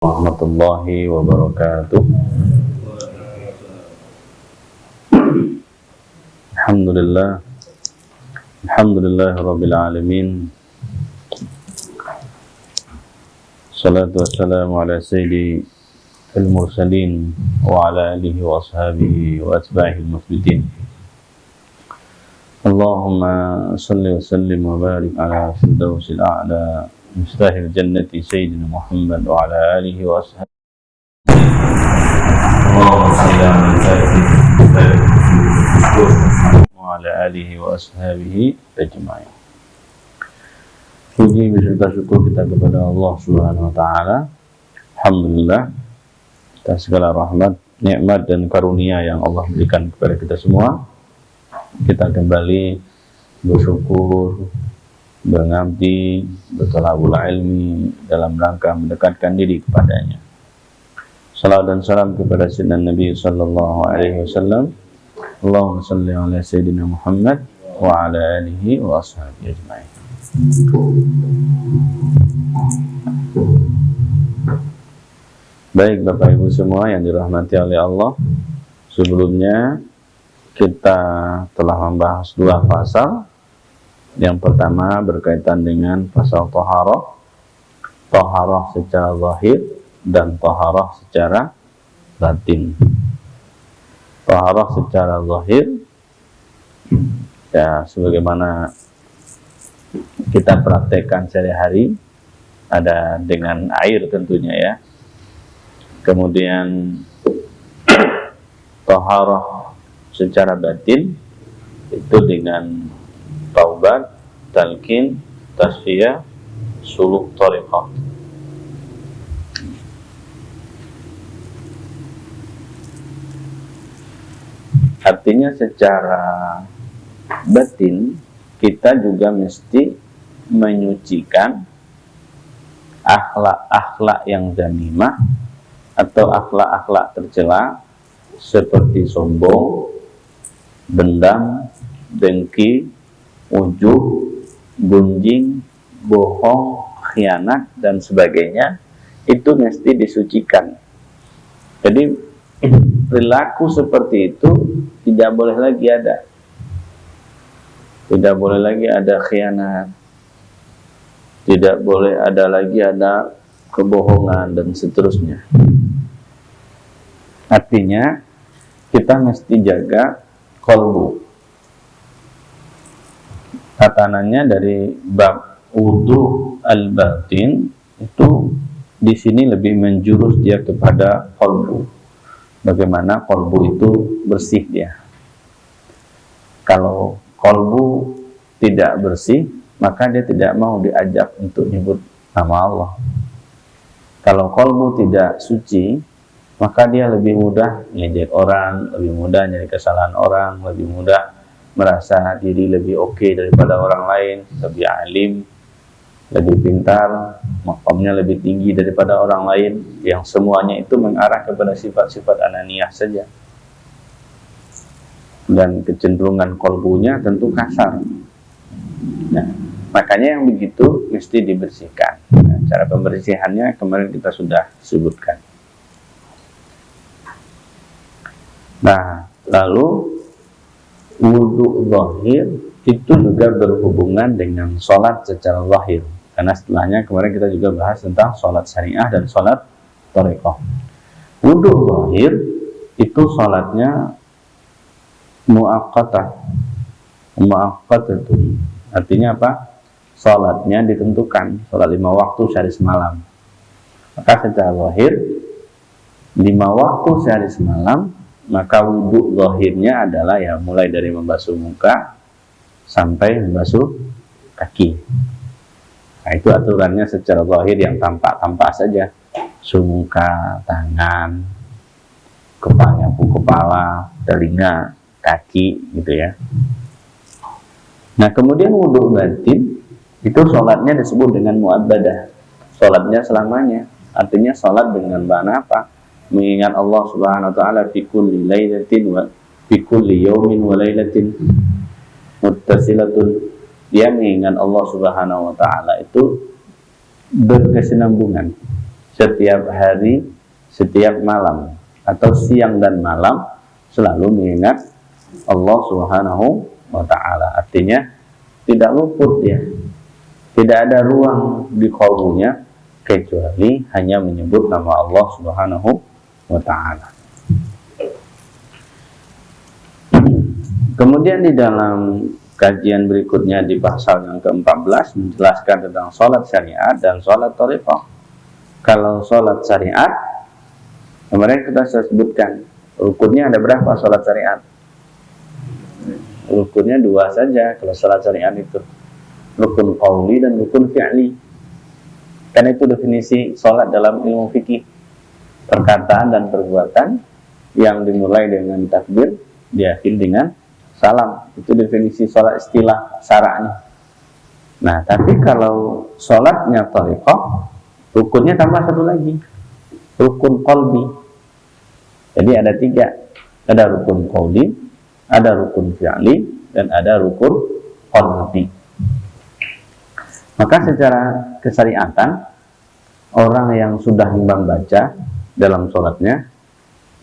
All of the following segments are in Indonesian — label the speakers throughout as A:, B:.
A: Warahmatullahi wabarakatuh. Alhamdulillah, Alhamdulillahirabbil alamin. Salatu wassalamu ala sayyidi al-mursalin wa ala alihi wa ashabihi wa atba'ihi al-muflidin. Allahumma salli wa sallim wa barik ala firdausil a'la mustahil jannati sayyidina Muhammad wa ala alihi wa ashabihi. Allahumma salli wa ala alihi wa ashabihi ajma'in. Puji beserta syukur kita kepada Allah Subhanahu wa taala. Alhamdulillah atas segala rahmat, nikmat dan karunia yang Allah berikan kepada kita semua. Kita kembali bersyukur, mengabdi, berthalabul ilmi dalam rangka mendekatkan diri kepadanya. Salam dan salam kepada Sayyidina Nabi sallallahu alaihi wasallam. Allahumma salli ala Sayyidina Muhammad wa ala alihi wa ashabihi ajma'in. Baik Bapak Ibu semua yang dirahmati oleh Allah, sebelumnya kita telah membahas dua pasal. Yang pertama berkaitan dengan pasal taharah, taharah secara zahir dan taharah secara batin. Taharah secara zahir ya sebagaimana kita praktekkan sehari-hari, ada dengan air tentunya ya. Kemudian taharah secara batin itu dengan taubat, talqin, tasfiyah, suluk thariqah. Artinya secara batin kita juga mesti menyucikan akhlak-akhlak yang dzamimah atau akhlak-akhlak tercela seperti sombong, dendam, dengki, ujub, gunjing, bohong, khianat dan sebagainya. Itu mesti disucikan. Jadi perilaku seperti itu tidak boleh lagi ada. Tidak boleh lagi ada khianat. Tidak boleh ada lagi ada kebohongan dan seterusnya. Artinya kita mesti jaga qalbu. Tatanannya dari bab wudu al-batin itu di sini lebih menjurus dia kepada qalbu. Bagaimana qalbu itu bersih dia. Kalau qalbu tidak bersih, maka dia tidak mau diajak untuk nyebut nama Allah. Kalau qalbu tidak suci, maka dia lebih mudah ngejek orang, lebih mudah nyari kesalahan orang, lebih mudah merasa diri lebih oke daripada orang lain, lebih alim, lebih pintar, makamnya lebih tinggi daripada orang lain, yang semuanya itu mengarah kepada sifat-sifat ananiyah saja. Dan kecenderungan qalbunya tentu kasar. Nah, makanya yang begitu mesti dibersihkan. Nah, cara pembersihannya kemarin kita sudah sebutkan. Nah, lalu wudu zahir itu juga berhubungan dengan sholat secara zahir. Karena setelahnya kemarin kita juga bahas tentang sholat syariah dan sholat thariqah. Wudu zahir itu sholatnya muaqqatah. Muaqqatah itu artinya apa? Sholatnya ditentukan, sholat 5 waktu sehari semalam. Maka secara zahir 5 waktu sehari semalam, maka wudu zahirnya adalah ya mulai dari membasuh muka sampai membasuh kaki. Nah, itu aturannya secara zahir yang tampak-tampak saja. Muka, tangan, kepala, telinga, kaki gitu ya. Nah, kemudian wudu batin itu sholatnya disebut dengan mu'abbadah. Sholatnya selamanya. Artinya sholat dengan makna apa? Mengingat Allah Subhanahu wa taala fi kulli lailatin wa fi kulli yaumin wa lailatin muttasilatun. Dia mengingat Allah Subhanahu wa taala itu berkesinambungan. setiap hari, setiap malam, atau siang dan malam selalu mengingat Allah Subhanahu wa Ta'ala. Artinya tidak luput ya, tidak ada ruang di qalbunya kecuali hanya menyebut nama Allah Subhanahu wa Ta'ala. Kemudian di dalam kajian berikutnya di pasal yang ke-14 menjelaskan tentang sholat syariat dan sholat thariqah. Kalau sholat syariat, kemarin kita sudah sebutkan rukunnya ada berapa sholat syariat? Rukunnya 2 saja kalau sholat syariat itu, rukun qauli dan rukun fi'li. Karena itu definisi sholat dalam ilmu fikih, perkataan dan perbuatan yang dimulai dengan takbir, diakhiri dengan salam. Itu definisi sholat istilah syara'nya. Nah, tapi kalau sholatnya thariqah, rukunnya tambah 1 lagi, rukun qalbi. Jadi ada 3, ada rukun qauli, ada rukun fi'li, dan ada rukun qalbi. Maka secara kesyariatan, orang yang sudah membaca dalam sholatnya,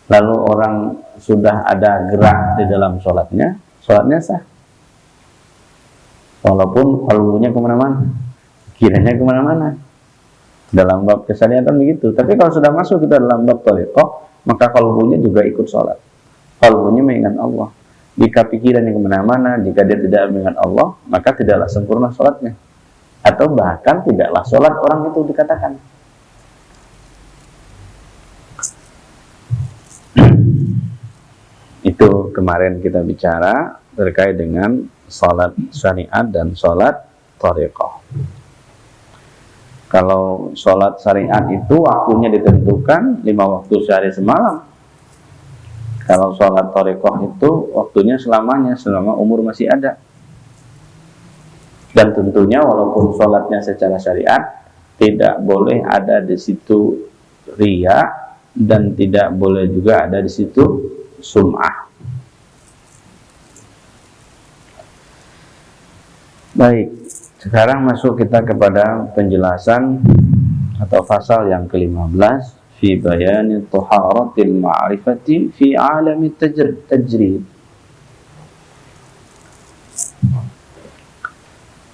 A: lalu orang sudah ada gerak di dalam sholatnya, sholatnya sah. Walaupun qalbunya kemana-mana, kiranya kemana-mana. Dalam bab kesyariatan begitu. Tapi kalau sudah masuk kita dalam bab thariqah, maka qalbunya juga ikut sholat. Qalbunya mengingat Allah. Jika pikirannya kemana-mana, jika dia tidak mengingat Allah, maka tidaklah sempurna sholatnya. Atau bahkan tidaklah sholat orang itu dikatakan. Itu kemarin kita bicara terkait dengan sholat syariat dan sholat thariqah. Kalau sholat syariat itu waktunya ditentukan 5 waktu sehari semalam. Kalau sholat thariqah itu waktunya selamanya, selama umur masih ada. Dan tentunya walaupun sholatnya secara syariat, tidak boleh ada di situ riya, dan tidak boleh juga ada di situ sum'ah. Baik, sekarang masuk kita kepada penjelasan atau pasal yang ke-15, fi bayani taharatil ma'rifati fi alami tajrid.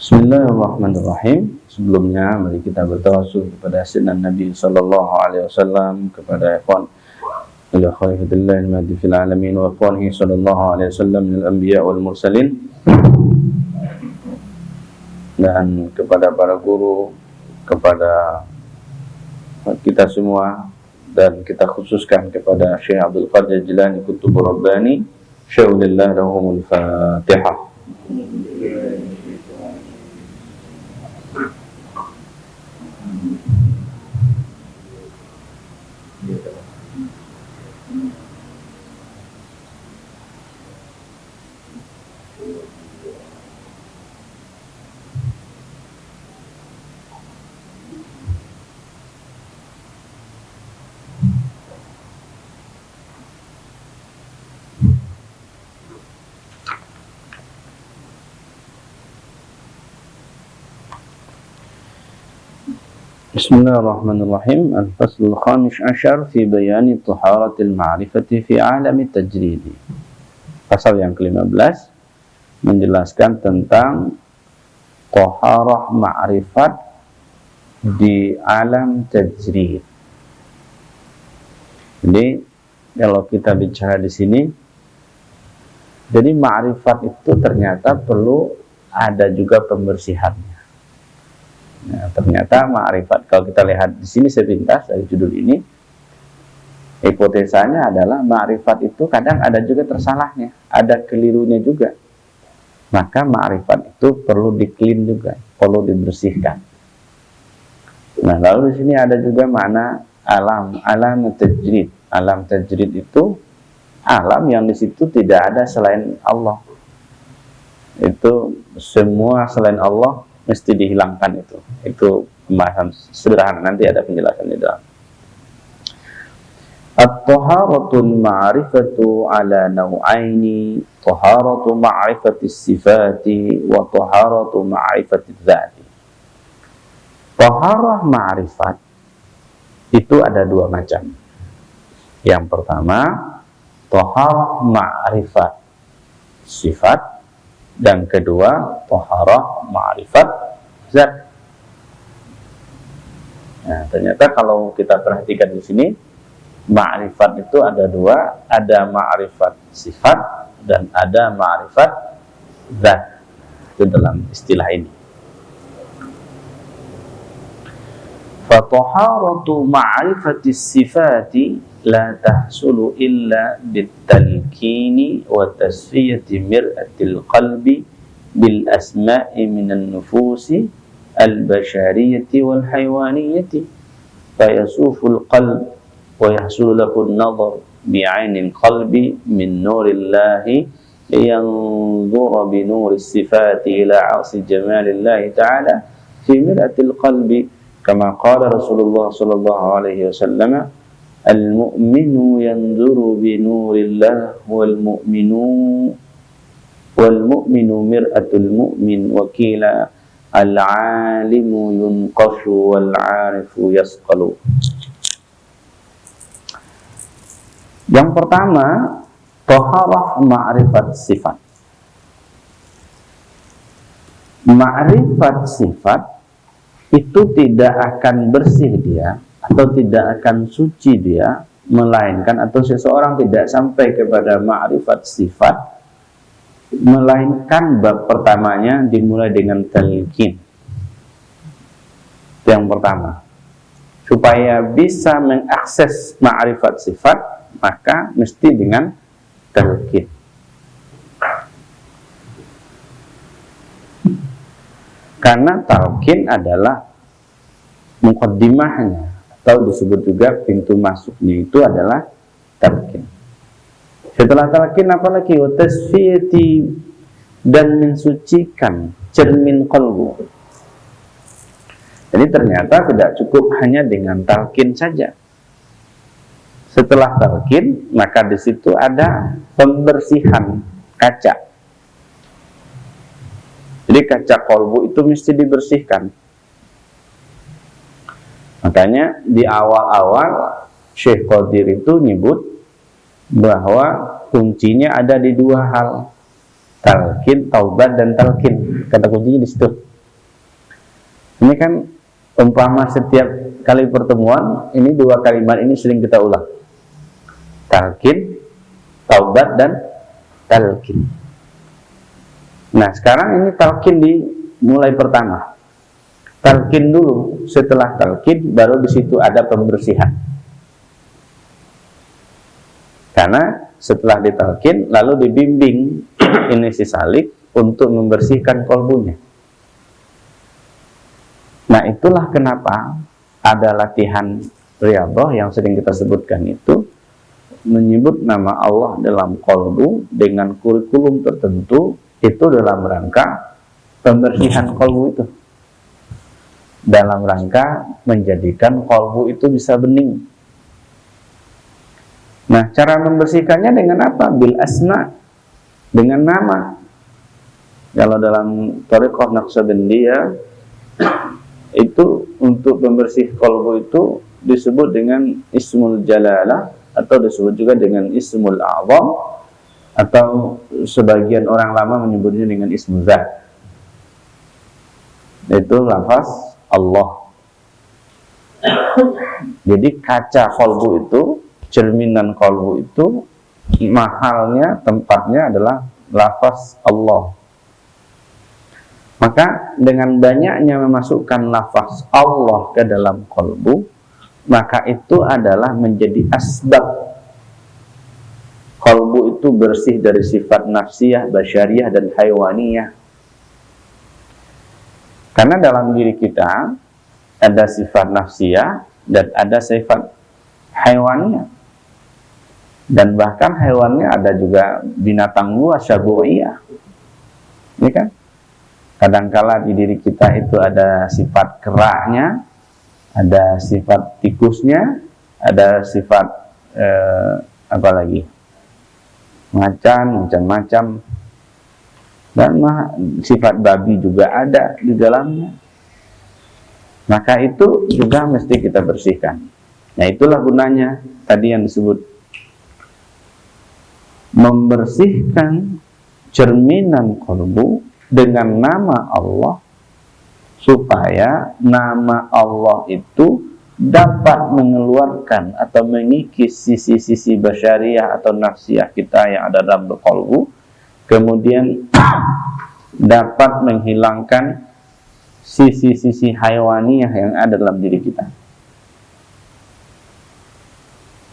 A: Bismillahirrahmanirrahim. Sebelumnya mari kita bertawassul kepada Sayyidina Nabi sallallahu alaihi wasallam, kepada ikhwan ila khairullahi al-mahdi fil alamin wa ikhwanihi sallallahu alaihi wasallam minal anbiya wal mursalin, dan kepada para guru, kepada kita semua, dan kita khususkan kepada Syekh Abdul Qadir Jilani Qutbur Rabbani, syaurillah lahumul Fatihah. Bismillahirrahmanirrahim. Al-Faslul Khamis Ashar fi bayani taharatil ma'rifati fi alami tajridi. Pasal yang ke-15 menjelaskan tentang taharah ma'rifat di alam tajrid. Jadi kalau kita bicara di sini, jadi ma'rifat itu ternyata perlu ada juga pembersihannya. Nah, ternyata ma'rifat, kalau kita lihat di sini sepintas dari judul ini, hipotesanya adalah ma'rifat itu kadang ada juga tersalahnya, ada kelirunya juga. Maka ma'rifat itu perlu di-clean juga, perlu dibersihkan. Nah, lalu di sini ada juga makna alam tajrid. Alam tajrid itu alam yang di situ tidak ada selain Allah. Itu semua selain Allah mesti dihilangkan itu. Itu pembahasan sederhana, nanti ada penjelasan di dalam. At-taharatul ma'rifatu ala naw'aini, taharatu ma'rifati sifati wa taharatu ma'rifati dzati. Taharah ma'rifat itu ada dua macam. Yang pertama, thaharah ma'rifat sifat, dan kedua thaharah ma'rifat zat. Nah, ternyata kalau kita perhatikan di sini, ma'rifat itu ada dua, ada ma'rifat sifat dan ada ma'rifat zat. Itu dalam istilah ini. Fataharatu ma'rifati sifati la tahsulu illa bitalkini wa tasfiyati mir'atil qalbi bil asma'i minan nufusi al-bashariyati wal haywaniyati fayasuful qalb wa yahsulu lahu an-nadhar bi'ainil qalbi min nurillahi liyanzura bi nuris sifati ila 'arsi jamalillahi ta'ala fi mir'atil qalbi kama qala Rasulullah sallallahu alaihi wasallam al-mu'minu yanzuru bi nurillah wal mu'minu mir'atul mu'min wa qila al-'alimu yunqashu wal 'arifu yasqalu. Yang pertama, thaharah ma'rifat sifat. Ma'rifat sifat itu tidak akan bersih dia atau tidak akan suci dia, melainkan atau seseorang tidak sampai kepada ma'rifat sifat melainkan bab pertamanya dimulai dengan talqin. Yang pertama, supaya bisa mengakses ma'rifat sifat maka mesti dengan talqin. Karena talqin adalah muqaddimahnya atau disebut juga pintu masuknya itu adalah talqin. Setelah talqin apalagi tasfiyati dan mensucikan cermin qalbu. Jadi ternyata tidak cukup hanya dengan talqin saja. Setelah talqin maka di situ ada pembersihan kaca. Jadi kaca qalbu itu mesti dibersihkan. Makanya di awal-awal Syekh Qadir itu nyebut bahwa kuncinya ada di dua hal, talqin, taubat dan talqin. Kata kuncinya di situ. Ini kan umpama setiap kali pertemuan ini dua kalimat ini sering kita ulang. Talqin, taubat dan talqin. Nah, sekarang ini talqin di mulai pertama. Talqin dulu, setelah talqin baru di situ ada pembersihan. Karena setelah ditalqin lalu dibimbing ini si salik untuk membersihkan qalbunya. Nah, itulah kenapa ada latihan riyadhah yang sering kita sebutkan itu menyebut nama Allah dalam qalbu dengan kurikulum tertentu. Itu dalam rangka pembersihan qalbu itu, dalam rangka menjadikan qalbu itu bisa bening. Nah, cara membersihkannya dengan apa? Bil asma, dengan nama. Kalau dalam thariqah Naqsabandiyah itu untuk pembersih qalbu itu disebut dengan ismul jalalah atau disebut juga dengan ismul a'zam, atau sebagian orang lama menyebutnya dengan ismu zat, itu lafaz Allah. Jadi kaca qalbu itu, cerminan qalbu itu mahalnya, tempatnya adalah lafaz Allah. Maka dengan banyaknya memasukkan lafaz Allah ke dalam qalbu, maka itu adalah menjadi asbab qalbu itu bersih dari sifat nafsiyah, basyariyah, dan haywaniyah. Karena dalam diri kita ada sifat nafsiyah dan ada sifat haywaniyah. Dan bahkan hewannya ada juga binatang buas, syabu'iyah. Ini kan? Kadangkala di diri kita itu ada sifat keraknya, ada sifat tikusnya, ada sifat apa lagi? Macam-macam, dan sifat babi juga ada di dalamnya. Maka itu juga mesti kita bersihkan. Nah, itulah gunanya tadi yang disebut membersihkan cerminan qalbu dengan nama Allah, supaya nama Allah itu dapat mengeluarkan atau mengikis sisi-sisi basyariah atau nafsiyah kita yang ada dalam qalbu, kemudian dapat menghilangkan sisi-sisi haywaniyah yang ada dalam diri kita.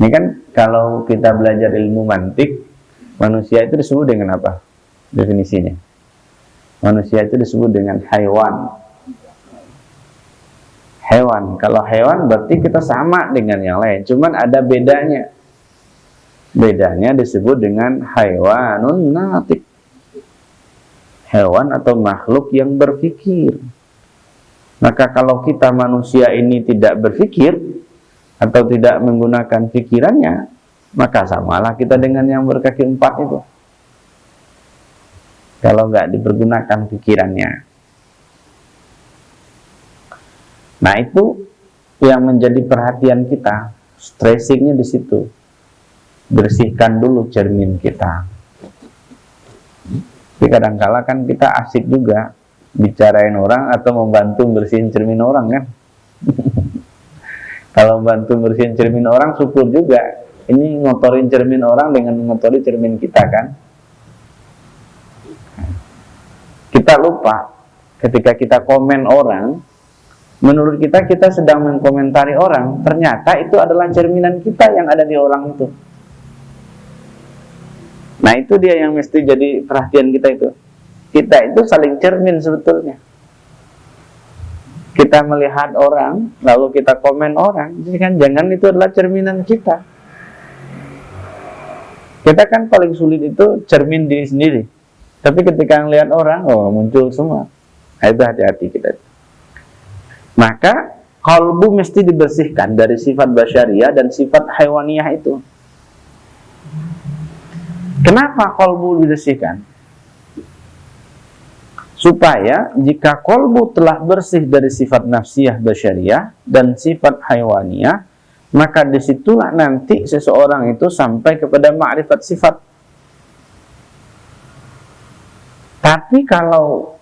A: Ini kan kalau kita belajar ilmu mantik, manusia itu disebut dengan apa definisinya? Manusia itu disebut dengan haywan. Hewan. Kalau hewan berarti kita sama dengan yang lain, cuman ada bedanya. Bedanya disebut dengan haywanun natik. Hewan atau makhluk yang berpikir. Maka kalau kita manusia ini tidak berpikir atau tidak menggunakan pikirannya, maka samalah kita dengan yang berkaki 4 itu. Kalau nggak dipergunakan pikirannya. Nah, itu yang menjadi perhatian kita. Stressingnya di situ. Bersihkan dulu cermin kita. Tapi kadang-kala kan kita asik juga bicarain orang atau membantu bersihin cermin orang kan. Kalau bantu bersihin cermin orang, syukur juga. Ini ngotorin cermin orang dengan ngotori cermin kita kan. Kita lupa ketika kita komen orang, menurut kita sedang mengkomentari orang, ternyata itu adalah cerminan kita yang ada di orang itu. Nah, itu dia yang mesti jadi perhatian kita itu. Kita itu saling cermin sebetulnya. Kita melihat orang, lalu kita komen orang, jadi kan jangan itu adalah cerminan kita. Kita kan paling sulit itu cermin diri sendiri. Tapi ketika melihat orang, oh muncul semua. Nah, itu hati-hati kita. Maka qalbu mesti dibersihkan dari sifat basyariah dan sifat haywaniyah itu. Kenapa qalbu dibersihkan? Supaya jika qalbu telah bersih dari sifat nafsiyah basyariah dan sifat haywaniyah, maka disitulah nanti seseorang itu sampai kepada ma'rifat sifat. Tapi kalau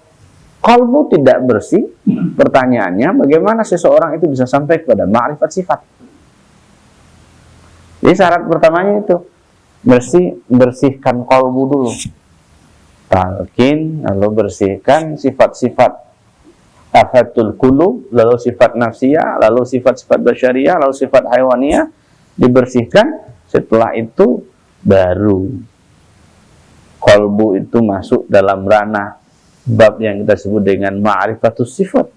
A: qalbu tidak bersih, pertanyaannya bagaimana seseorang itu bisa sampai kepada ma'rifat sifat? Jadi syarat pertamanya itu bersihkan qalbu dulu. Talqin, lalu bersihkan sifat-sifat afatul qulub, lalu sifat nafsiyah, lalu sifat-sifat basyariah, lalu sifat haywaniyah dibersihkan. Setelah itu baru qalbu itu masuk dalam ranah bab yang kita sebut dengan ma'rifatus sifat.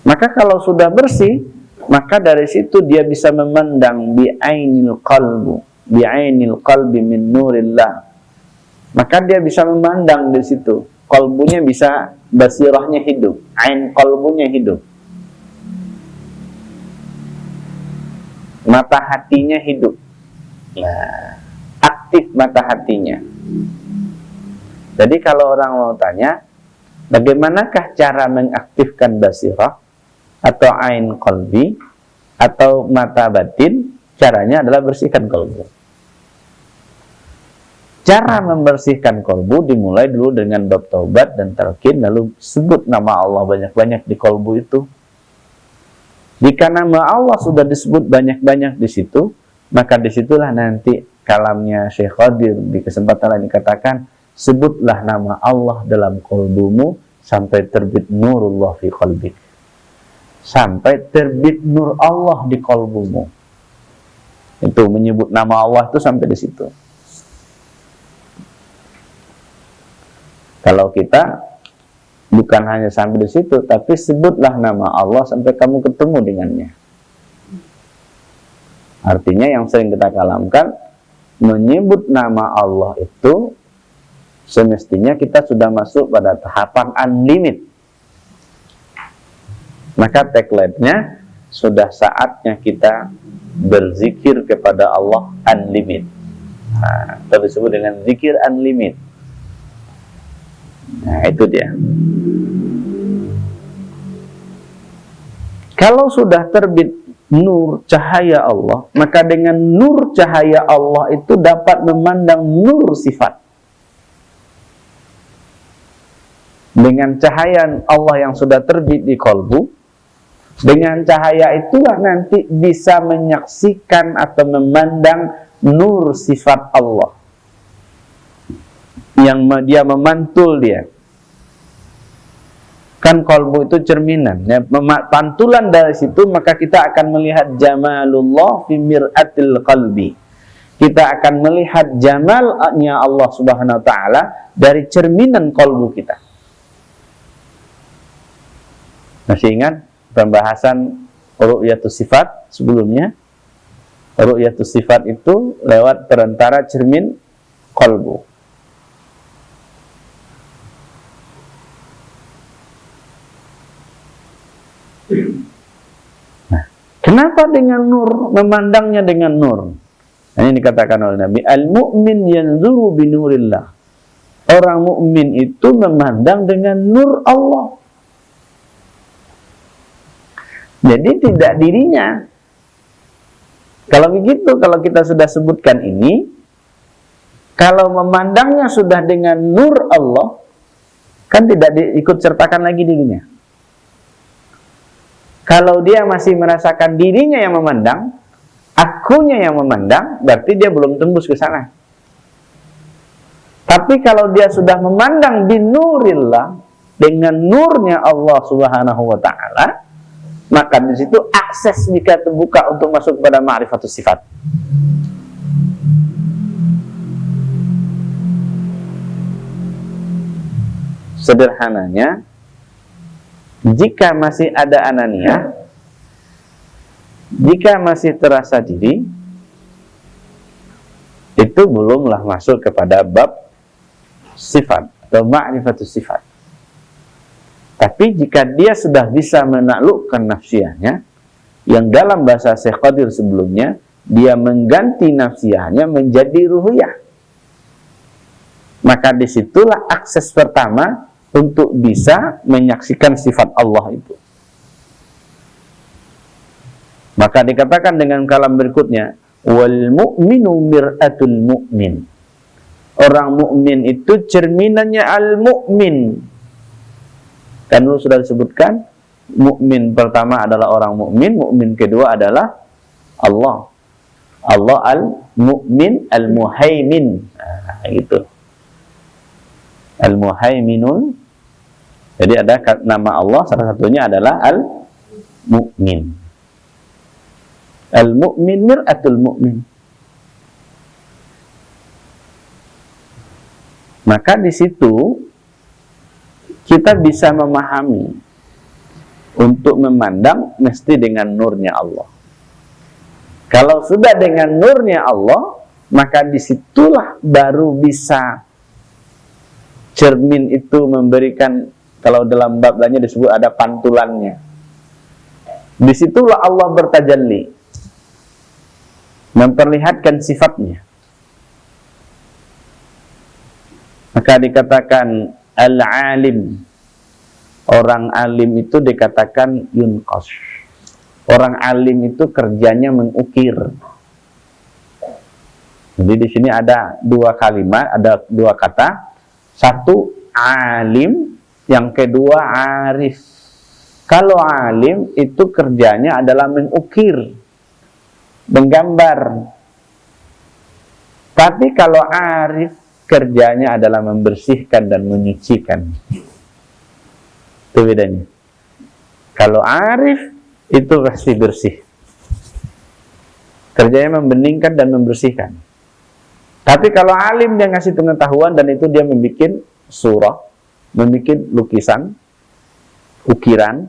A: Maka kalau sudah bersih, maka dari situ dia bisa memandang bi'ainil qalbi min nurillah. Maka dia bisa memandang di situ. Qalbunya bisa, basirahnya hidup, ain qalbunya hidup. Mata hatinya hidup. Nah, aktif mata hatinya. Jadi kalau orang mau tanya, bagaimanakah cara mengaktifkan basirah atau ain qalbi atau mata batin? Caranya adalah bersihkan qalbu. Cara membersihkan qalbu dimulai dulu dengan bab taubat dan talqin, lalu sebut nama Allah banyak-banyak di qalbu itu. Jika nama Allah sudah disebut banyak-banyak di situ, maka disitulah nanti kalamnya Syekh Qadir di kesempatan lain dikatakan, sebutlah nama Allah dalam qalbumu sampai terbit nurullah fi qalbik. Sampai terbit nur Allah di qalbumu. Itu menyebut nama Allah itu sampai di situ. Kalau kita bukan hanya sampai di situ, tapi sebutlah nama Allah sampai kamu ketemu dengannya. Artinya yang sering kita kalamkan, menyebut nama Allah itu semestinya kita sudah masuk pada tahapan unlimit. Maka tagline-nya, sudah saatnya kita berzikir kepada Allah unlimit. Nah, itu disebut dengan zikir unlimit. Nah, itu dia. Kalau sudah terbit nur cahaya Allah, maka dengan nur cahaya Allah itu dapat memandang nur sifat. Dengan cahaya Allah yang sudah terbit di kalbu, dengan cahaya itulah nanti bisa menyaksikan atau memandang nur sifat Allah yang dia memantul dia. Kan kalbu itu cerminan ya, pantulan dari situ maka kita akan melihat jamalullah fi mir'atil qalbi. Kita akan melihat jamalnya Allah Subhanahu wa taala dari cerminan kalbu kita. Masih ingat pembahasan ru'yatus sifat sebelumnya? Ru'yatus sifat itu lewat perantara cermin kalbu. Nah, kenapa dengan nur? Memandangnya dengan nur. Nah, ini dikatakan oleh Nabi, al-mu'min yanzuru binurillah. Orang mukmin itu memandang dengan nur Allah. Jadi tidak dirinya. Kalau begitu, kalau kita sudah sebutkan ini, kalau memandangnya sudah dengan nur Allah, kan tidak diikut sertakan lagi dirinya. Kalau dia masih merasakan dirinya yang memandang, akunya yang memandang, berarti dia belum tembus ke sana. Tapi kalau dia sudah memandang binurillah, dengan nurnya Allah Subhanahu wa taala, maka di situ akses jika terbuka untuk masuk pada ma'rifatus sifat. Sederhananya, jika masih ada ananiyah, jika masih terasa diri, itu belumlah masuk kepada bab sifat atau ma'rifatus sifat. Tapi jika dia sudah bisa menaklukkan nafsiyahnya, yang dalam bahasa Syekh Qadir sebelumnya, dia mengganti nafsiyahnya menjadi ruhiyah, maka disitulah akses pertama untuk bisa menyaksikan sifat Allah itu. Maka dikatakan dengan kalam berikutnya, wal mu'minu mir'atul mu'min. Orang mukmin itu cerminannya al-mu'min. Kan dulu sudah disebutkan, mukmin pertama adalah orang mukmin, mukmin kedua adalah Allah. Allah al-mu'min, al-muhaimin. Nah, gitu. Al-muhaiminun. Jadi ada nama Allah, salah satunya adalah al-mu'min. Al-mu'min mir'atul mu'min. Maka di situ kita bisa memahami, untuk memandang mesti dengan nurnya Allah. Kalau sudah dengan nurnya Allah, maka disitulah baru bisa cermin itu memberikan, kalau dalam bab lainnya disebut ada pantulannya. Disitulah Allah bertajalli, memperlihatkan sifatnya. Maka dikatakan al-alim, orang alim itu dikatakan yunqas. Orang alim itu kerjanya mengukir. Jadi di sini ada dua kalimat, ada dua kata. Satu alim, yang kedua arif. Kalau alim itu kerjanya adalah mengukir, menggambar. Tapi kalau arif kerjanya adalah membersihkan dan menyucikan. Itu bedanya. Kalau arif itu pasti bersih, kerjanya membeningkan dan membersihkan. Tapi kalau alim dia ngasih pengetahuan, dan itu dia membuat surah, membuat lukisan, ukiran.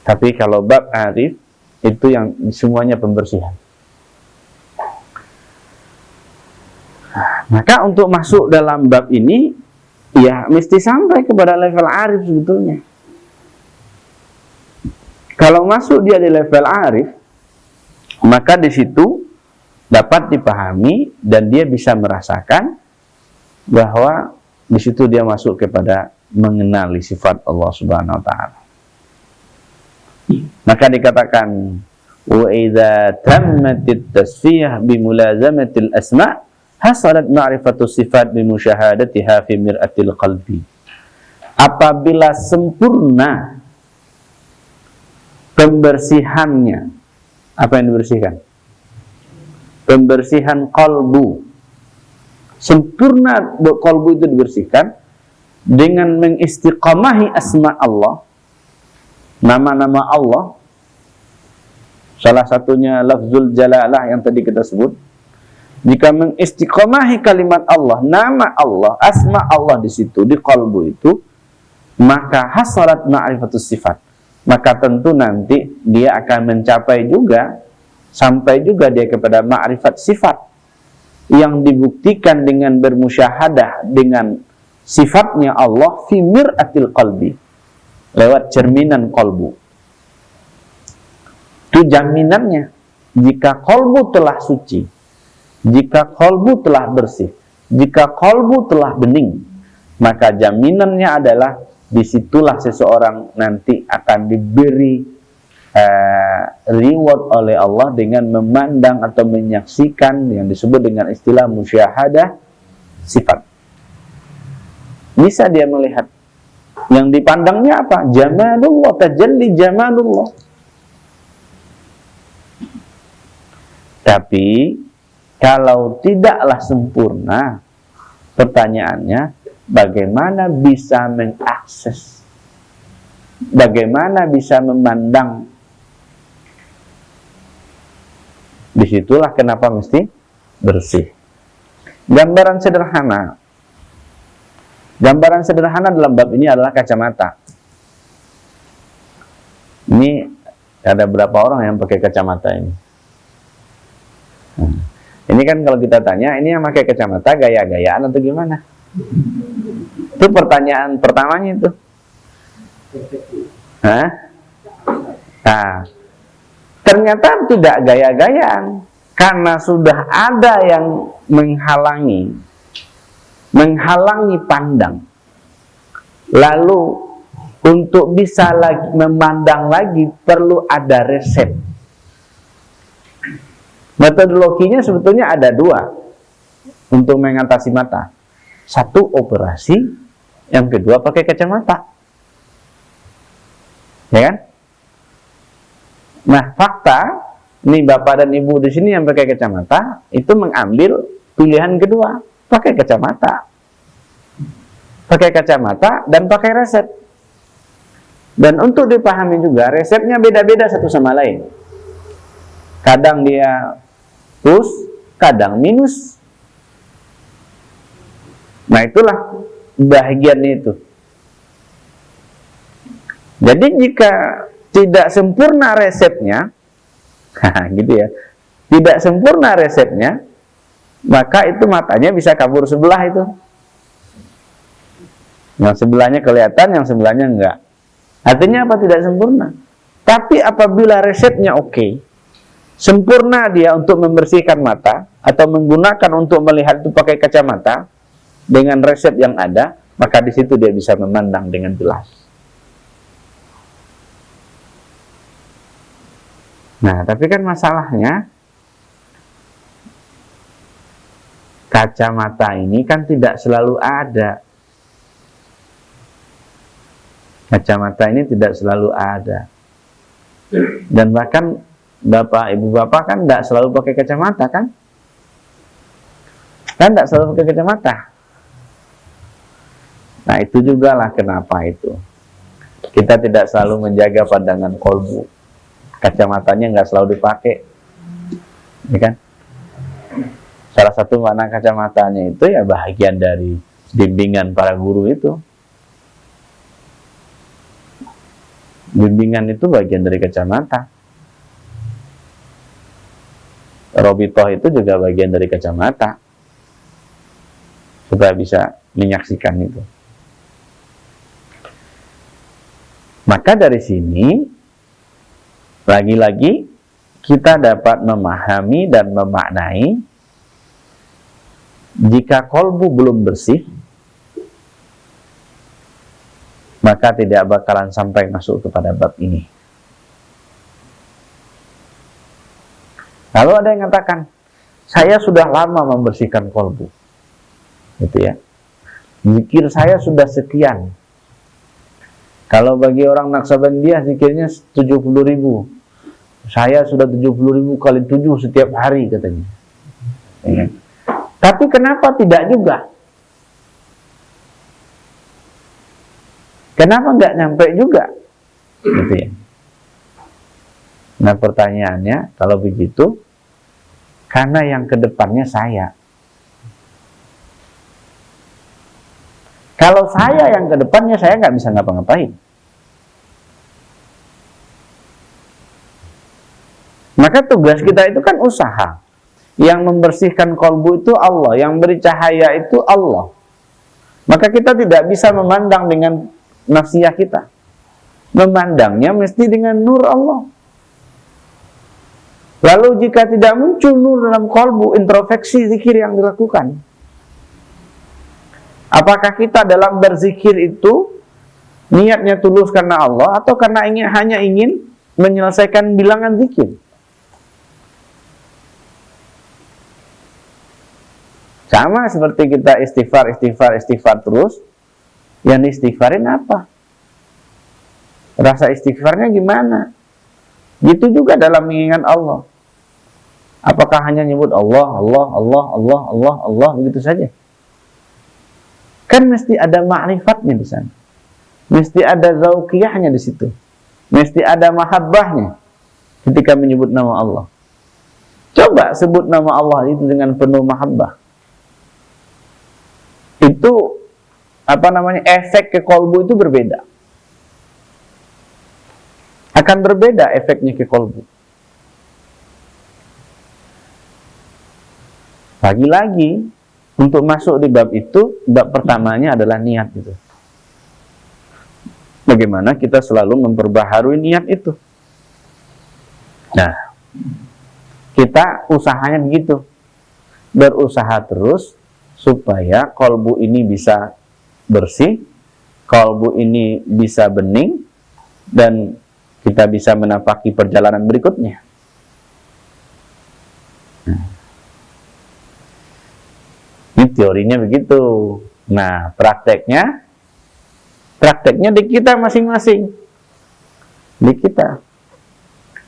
A: Tapi kalau bab arif itu yang semuanya pembersihan. Maka untuk masuk dalam bab ini, ya mesti sampai kepada level arif sebetulnya. Kalau masuk dia di level arif, maka di situ dapat dipahami dan dia bisa merasakan bahwa di situ dia masuk kepada mengenali sifat Allah Subhanahu wa taala. Maka dikatakan wa idza tammatit tasfiyah bi mulazamatil asma' hasalat ma'rifatu sifat bi musyahadatiha fi mir'atil qalbi. Apabila sempurna pembersihannya, apa yang dibersihkan? Pembersihan qalbu. Sempurna qalbu itu dibersihkan dengan mengistiqamahi asma Allah, nama-nama Allah. Salah satunya lafzul jalalah yang tadi kita sebut. Jika mengistiqamahi kalimat Allah, nama Allah, asma Allah di situ, di qalbu itu, maka hasalat ma'rifatus sifat. Maka tentu nanti dia akan mencapai juga, sampai juga dia kepada ma'rifat sifat yang dibuktikan dengan bermusyahadah dengan sifatnya Allah fi mir'atil qalbi, lewat cerminan qalbu. Itu jaminannya. Jika qalbu telah suci, jika qalbu telah bersih, jika qalbu telah bening, maka jaminannya adalah disitulah seseorang nanti akan diberi reward oleh Allah dengan memandang atau menyaksikan yang disebut dengan istilah musyahadah sifat. Bisa dia melihat yang dipandangnya apa? Jamalullah, tajalli jamalullah. Tapi kalau tidaklah sempurna, pertanyaannya bagaimana bisa mengakses, bagaimana bisa memandang. Disitulah kenapa mesti bersih. Gambaran sederhana dalam bab ini adalah kacamata. Ini ada berapa orang yang pakai kacamata ini? Ini kan kalau kita tanya, ini yang pakai kacamata gaya-gayaan atau gimana? Itu pertanyaan pertamanya itu. Hah? Nah, ternyata tidak gaya-gayaan, karena sudah ada yang menghalangi pandang. Lalu untuk bisa memandang lagi perlu ada resep. Metodologinya sebetulnya ada dua untuk mengatasi mata. Satu operasi, yang kedua pakai kacamata. Ya kan? Nah, fakta nih bapak dan ibu di sini yang pakai kacamata itu mengambil pilihan kedua, pakai kacamata. Pakai kacamata dan pakai resep. Dan untuk dipahami juga, resepnya beda-beda satu sama lain. Kadang dia plus, kadang minus. Nah, itulah bahagiannya itu. Jadi jika tidak sempurna resepnya, gitu ya, tidak sempurna resepnya, maka itu matanya bisa kabur sebelah itu. Yang sebelahnya kelihatan, yang sebelahnya enggak. Artinya apa? Tidak sempurna. Tapi apabila resepnya oke, sempurna dia untuk membersihkan mata, atau menggunakan untuk melihat itu pakai kacamata dengan resep yang ada, maka di situ dia bisa memandang dengan jelas. Nah, tapi kan masalahnya kacamata ini kan tidak selalu ada. Kacamata ini tidak selalu ada. Dan bahkan bapak, ibu bapak kan tidak selalu pakai kacamata kan? Kan tidak selalu pakai kacamata. Nah, itu juga lah kenapa itu kita tidak selalu menjaga pandangan kolbu. Kacamatanya nggak selalu dipakai, ya kan? Salah satu makna kacamatanya itu ya bahagian dari bimbingan para guru itu. Bimbingan itu bagian dari kacamata. Robitoh itu juga bagian dari kacamata, supaya bisa menyaksikan itu. Maka dari sini lagi-lagi kita dapat memahami dan memaknai jika kolbu belum bersih, maka tidak bakalan sampai masuk kepada bab ini. Lalu ada yang mengatakan, saya sudah lama membersihkan kolbu, gitu ya. Zikir saya sudah sekian. Kalau bagi orang Naksabandia zikirnya 70.000. Saya sudah 70.000 kali 7 setiap hari katanya. Ya. Tapi kenapa tidak juga? Kenapa nggak nyampe juga? Gitu ya. Nah pertanyaannya, kalau begitu, karena yang kedepannya saya. Kalau saya yang kedepannya, saya nggak bisa ngapa-ngapain. Maka tugas kita itu kan usaha. Yang membersihkan kolbu itu Allah, yang beri cahaya itu Allah. Maka kita tidak bisa memandang dengan nafsiyah kita. Memandangnya mesti dengan nur Allah. Lalu jika tidak muncul nur dalam kolbu, introspeksi zikir yang dilakukan. Apakah kita dalam berzikir itu niatnya tulus karena Allah atau karena hanya ingin menyelesaikan bilangan zikir? Sama seperti kita istighfar terus, yang istighfarin apa? Rasa istighfarnya gimana? Gitu juga dalam mengingat Allah. Apakah hanya nyebut Allah begitu saja? Kan mesti ada ma'rifatnya di sana. Mesti ada zauqiyahnya di situ. Mesti ada mahabbahnya ketika menyebut nama Allah. Coba sebut nama Allah itu dengan penuh mahabbah. Itu efek ke kolbu itu berbeda. Akan berbeda efeknya ke kolbu. Lagi-lagi untuk masuk di bab itu, bab pertamanya adalah niat itu. Bagaimana kita selalu memperbaharui niat itu. Nah, kita usahanya begitu. Berusaha terus supaya kolbu ini bisa bersih, kolbu ini bisa bening, dan kita bisa menapaki perjalanan berikutnya. Ini teorinya begitu. Nah, prakteknya di kita masing-masing. Di kita.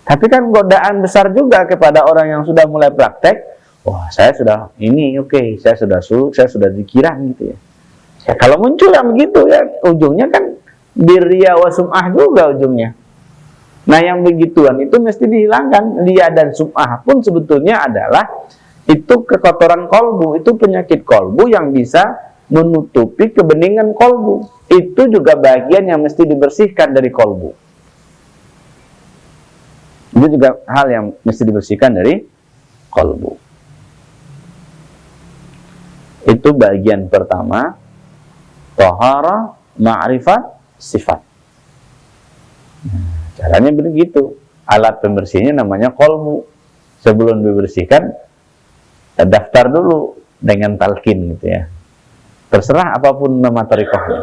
A: Tapi kan godaan besar juga kepada orang yang sudah mulai praktek. Wah, saya sudah ini oke, saya sudah zikiran gitu ya. Ya kalau muncul yang begitu ya, ujungnya kan birriya wa sum'ah juga ujungnya. Nah, yang begituan itu mesti dihilangkan. Riya dan sum'ah pun sebetulnya adalah itu kekotoran kolbu, itu penyakit kolbu yang bisa menutupi kebeningan kolbu. Itu juga bagian yang mesti dibersihkan dari kolbu. Itu juga hal yang mesti dibersihkan dari kolbu. Itu bagian pertama, tahara, ma'rifat, sifat. Caranya begitu. Alat pembersihnya namanya kolbu. Sebelum dibersihkan, daftar dulu dengan talqin gitu ya. Terserah apapun nama tariqahnya.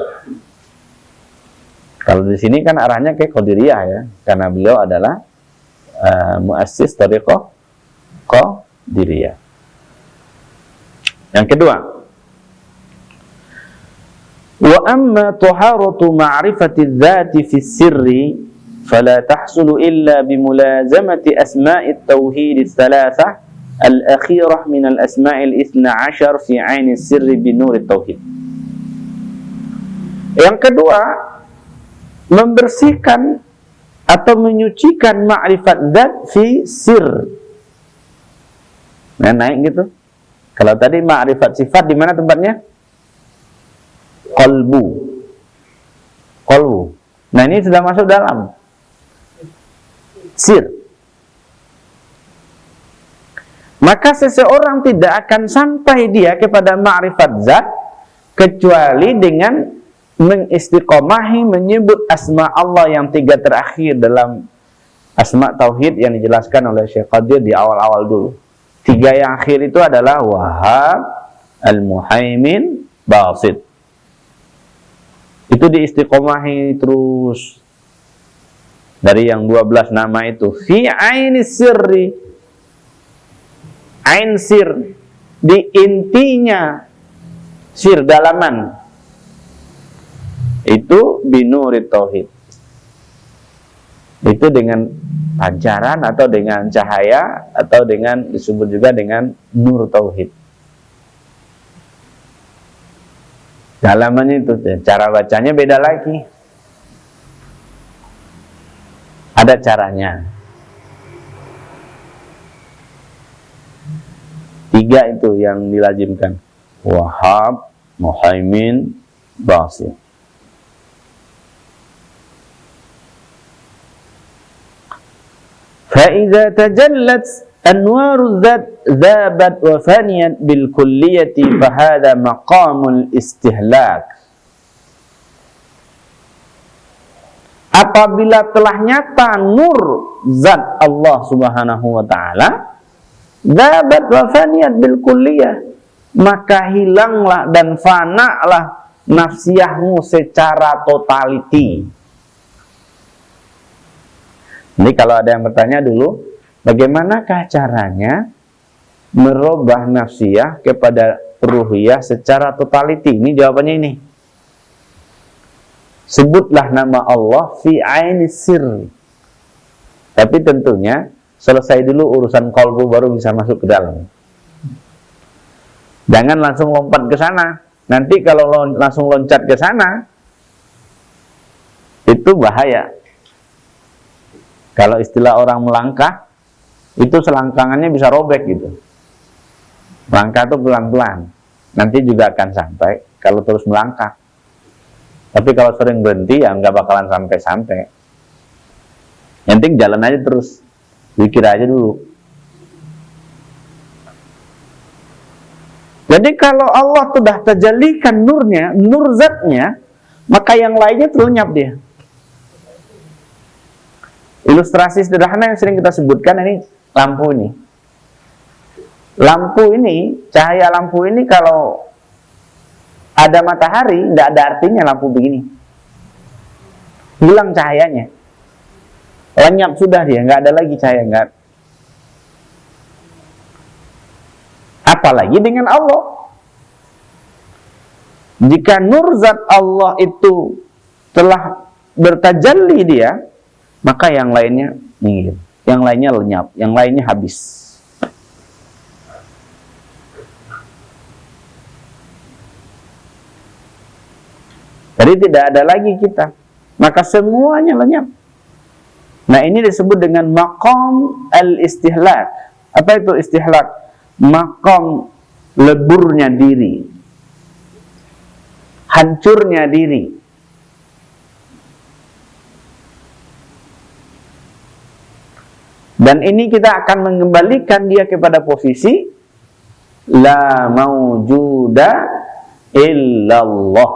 A: Kalau di sini kan arahnya ke Qadiriyah ya, karena beliau adalah muassis tariqah Qadiriyah. Yang kedua, wa amma taharatu ma'rifati dzati fi sirri fala tahsulu illa bimulazamati asma'it tauhid ats-tsalatsah al-akhirah min al-asma'il 12 fi 'aini sirri bi nur tauhid. Yang kedua, membersihkan atau menyucikan ma'rifat dzat fi sir. Nah, naik gitu. Kalau tadi ma'rifat sifat di mana tempatnya? Qalbu. Nah, ini sudah masuk dalam sir. Maka seseorang tidak akan sampai dia kepada ma'rifat zat kecuali dengan mengistiqomahi menyebut asma Allah yang 3 terakhir dalam asma tauhid yang dijelaskan oleh Syekh Qadir di awal-awal dulu. 3 yang akhir itu adalah Wahhab, Al-Muhaimin, Basit. Itu diistiqomahi terus dari yang 12 nama itu fi aini sirri, Ain sir, di intinya sir, dalaman, itu binurit tauhid. Itu dengan pancaran atau dengan cahaya atau dengan disebut juga dengan nur tauhid. Dalamannya itu, cara bacanya beda lagi. Ada caranya. 3 itu yang dilazimkan. Wahhab, Muhaimin, Basir. فَإِذَا تَجَلَّتْ أَنْوَارُ الذَّاتِ ذَابَتْ وَفَنِيَتْ بِالْكُلِّيَّةِ فَهَذَا مَقَامُ الْإِسْتِهْلَاكِ. Apabila telah nyata nur zat Allah Subhanahu wa ta'ala, dhabat wa faniyat bil kulliyah, maka hilanglah dan fana'lah nafsiyahmu secara totaliti. Ini kalau ada yang bertanya dulu, bagaimanakah caranya merubah nafsiyah kepada ruhiyah secara totaliti? Ini jawabannya ini. Sebutlah nama Allah fi aini sir. Tapi tentunya selesai dulu urusan qalbu baru bisa masuk ke dalam. Jangan langsung lompat ke sana. Nanti kalau langsung loncat ke sana, itu bahaya. Kalau istilah orang melangkah, itu selangkangannya bisa robek gitu. Melangkah itu pelan-pelan, nanti juga akan sampai kalau terus melangkah. Tapi kalau sering berhenti, ya nggak bakalan sampai-sampai. Yang penting jalan aja terus, pikir aja dulu. Jadi kalau Allah sudah terjalikan nurnya, nur zatnya, maka yang lainnya terlenyap dia. Ilustrasi sederhana yang sering kita sebutkan ini lampu ini. Lampu ini, cahaya lampu ini kalau ada matahari, tidak ada artinya lampu begini. Hilang cahayanya. Lenyap sudah dia, nggak ada lagi cahaya, nggak. Apalagi dengan Allah. Jika nur zat Allah itu telah bertajalli dia, maka yang lainnya minggir, yang lainnya lenyap, yang lainnya habis. Jadi tidak ada lagi kita, maka semuanya lenyap. Nah, ini disebut dengan maqam al-istihlak. Apa itu istihlak? Maqam leburnya diri, hancurnya diri. Dan ini kita akan mengembalikan dia kepada posisi la maujuda illallah.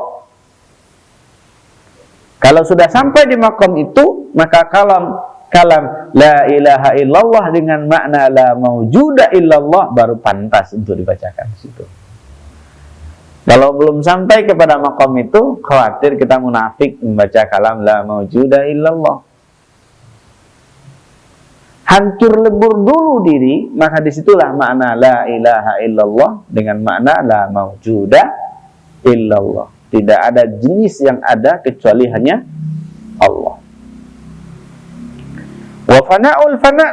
A: Kalau sudah sampai di makom itu, maka kalam la ilaha illallah dengan makna la maujuda illallah baru pantas untuk dibacakan di situ. Kalau belum sampai kepada makom itu, khawatir kita munafik membaca kalam la maujuda illallah. Hancur lebur dulu diri, maka disitulah makna la ilaha illallah dengan makna la maujuda illallah. Tidak ada jenis yang ada kecuali hanya Allah. Wa fana'ul fana',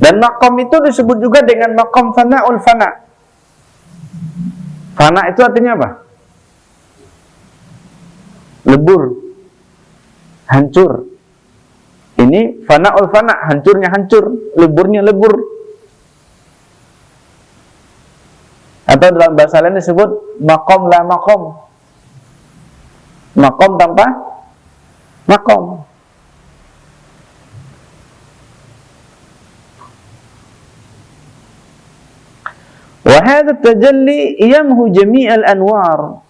A: dan maqam itu disebut juga dengan maqam fana'ul fana'. Fana' itu artinya apa? Lebur, hancur. Ini fana'ul fana', hancurnya hancur, leburnya lebur. Atau dalam bahasa lain disebut maqam la maqam. Maqam tanpa maqam. Wa hadha tajalli yamhu jami'al anwar.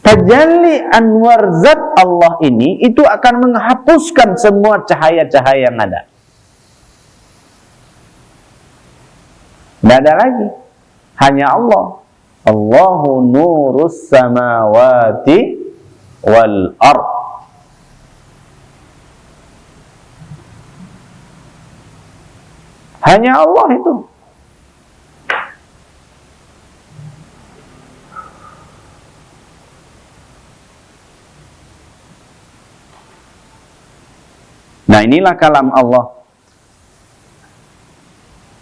A: Tajalli anwar zat Allah ini itu akan menghapuskan semua cahaya-cahaya yang ada. Tidak ada lagi. Hanya Allah. Allahu nurus samawati wal ard. Hanya Allah itu. Nah, inilah kalam Allah.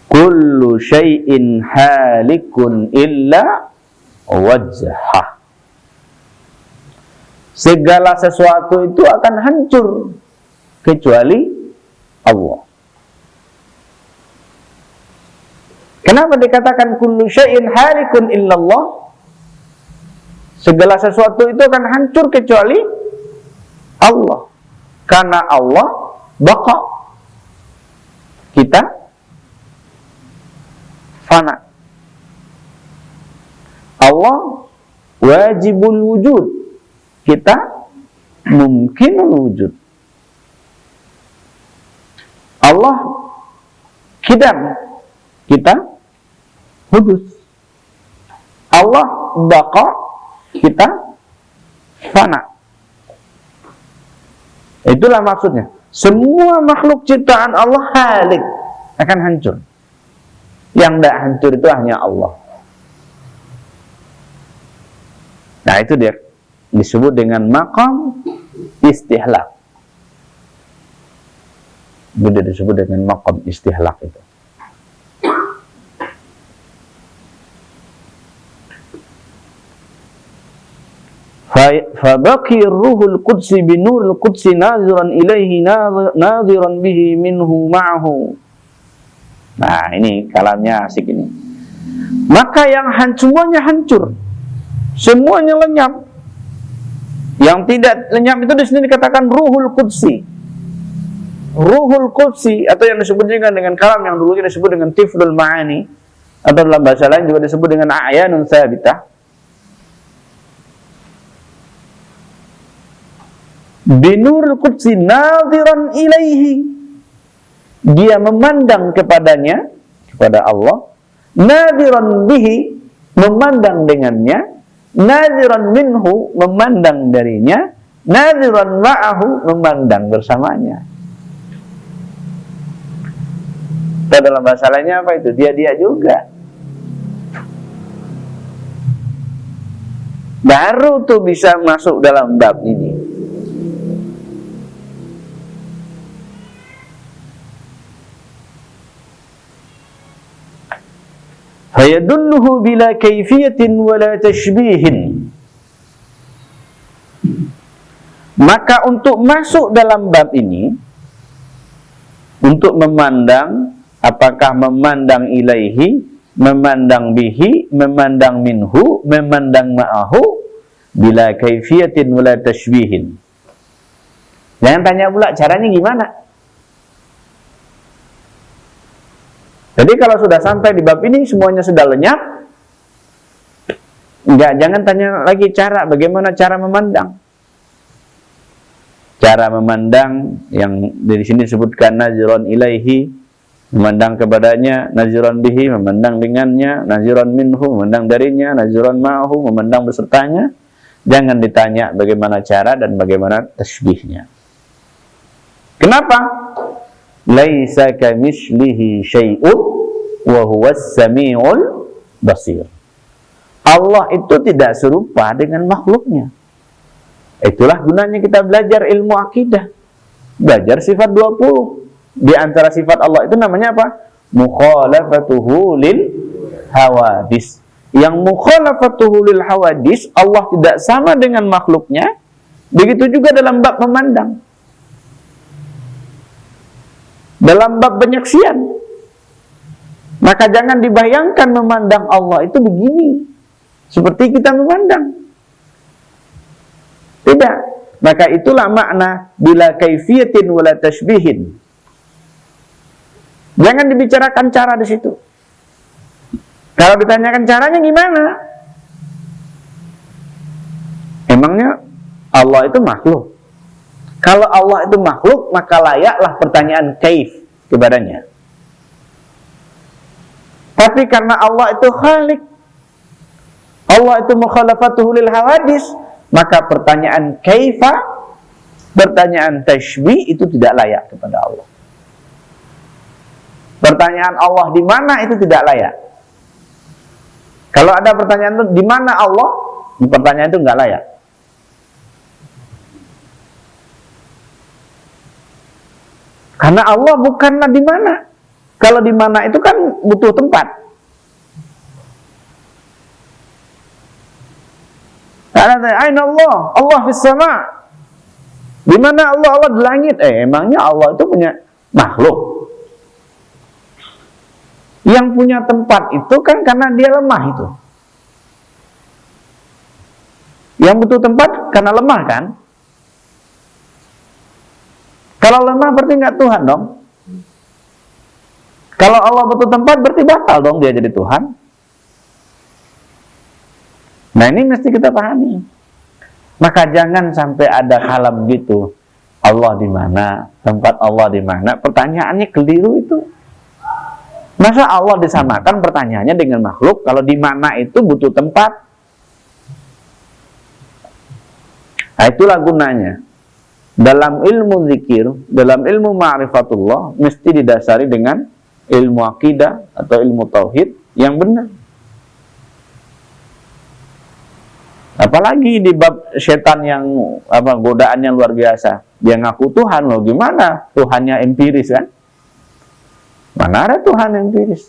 A: Kullu syai'in halikun illa wajhah. Segala sesuatu itu akan hancur kecuali Allah. Kenapa dikatakan kullu syai'in halikun illallah? Segala sesuatu itu akan hancur kecuali Allah. Karena Allah baqa. Kita fana. Allah wajibul wujud. Kita mungkinul wujud. Allah kidam. Kita hudus. Allah baqa, kita fana. Itulah maksudnya. Semua makhluk ciptaan Allah halik, akan hancur. Yang tidak hancur itu hanya Allah. Nah, itu dia disebut dengan maqam istihlaq. Itu disebut dengan maqam istihlaq itu. Fabaqi ruhul qudsi binuril qudsi naziran ilaihi naziran bihi minhu ma'ahu. Nah, ini kalamnya asik ini. Maka yang semuanya hancur, semuanya lenyap. Yang tidak lenyap itu di sini dikatakan ruhul qudsi. Ruhul qudsi atau yang disebut juga dengan kalam yang dulu disebut dengan tiflul ma'ani, atau dalam bahasa lain juga disebut dengan a'yanun tsabitah. Binurul qudsi nadhiran ilaihi, dia memandang kepadanya, kepada Allah, nadhiran bihi, memandang dengannya, nadhiran minhu, memandang darinya, nadhiran ma'ahu, memandang bersamanya. Atau dalam bahasa lainnya apa itu? Dia juga. Baru tuh bisa masuk dalam bab ini. Fayadulluhu bila kaifiyatin wala tashbihin. Maka untuk masuk dalam bab ini, untuk memandang, apakah memandang ilaihi, memandang bihi, memandang minhu, memandang ma'ahu, bila kaifiyatin wala tashbihin. Jangan tanya pula caranya gimana. Jadi kalau sudah sampai di bab ini semuanya sudah lenyap, jangan tanya lagi cara, bagaimana cara memandang. Cara memandang yang dari sini disebutkan naziran ilaihi, memandang kepadanya, naziran bihi, memandang dengannya, naziran minhu, memandang darinya, naziran ma'ahu, memandang besertanya. Jangan ditanya bagaimana cara dan bagaimana tasbihnya. Kenapa? Laisa kamitslihi syai'un wa huwas samiul basir. Allah itu tidak serupa dengan makhluknya. Itulah gunanya kita belajar ilmu akidah. Belajar sifat 20. Di antara sifat Allah itu namanya apa? Mukhalafatuhu lil hawadis. Yang mukhalafatuhu lil hawadis, Allah tidak sama dengan makhluknya. Begitu juga dalam bab memandang. Dalam bab penyaksian, maka jangan dibayangkan memandang Allah itu begini, seperti kita memandang. Tidak. Maka itulah makna bila kaifiyatin wala tashbihin. Jangan dibicarakan cara di situ. Kalau ditanyakan caranya gimana? Emangnya Allah itu makhluk? Kalau Allah itu makhluk, maka layaklah pertanyaan kaif kepadanya. Tapi karena Allah itu khalik, Allah itu mukhalafatuhu lil hawadis, maka pertanyaan kaifa, pertanyaan tashbih itu tidak layak kepada Allah. Pertanyaan Allah di mana itu tidak layak. Kalau ada pertanyaan itu di mana Allah, pertanyaan itu nggak layak. Karena Allah bukanlah di mana. Kalau di mana itu kan butuh tempat. Aina Allah? Allah fis sama. Di mana Allah? Allah di langit. Emangnya Allah itu punya makhluk? Yang punya tempat itu kan karena dia lemah itu. Yang butuh tempat karena lemah kan? Kalau lemah berarti nggak Tuhan dong. Kalau Allah butuh tempat berarti batal dong dia jadi Tuhan. Nah ini mesti kita pahami. Maka jangan sampai ada kalam gitu. Allah di mana? Tempat Allah di mana? Pertanyaannya keliru itu. Masa Allah disamakan pertanyaannya dengan makhluk? Kalau di mana itu butuh tempat. Nah itulah gunanya. Dalam ilmu zikir, dalam ilmu ma'rifatullah mesti didasari dengan ilmu akidah atau ilmu tauhid yang benar. Apalagi di bab setan yang godaan yang luar biasa. Dia ngaku Tuhan loh, gimana? Tuhannya empiris kan? Mana ada Tuhan empiris?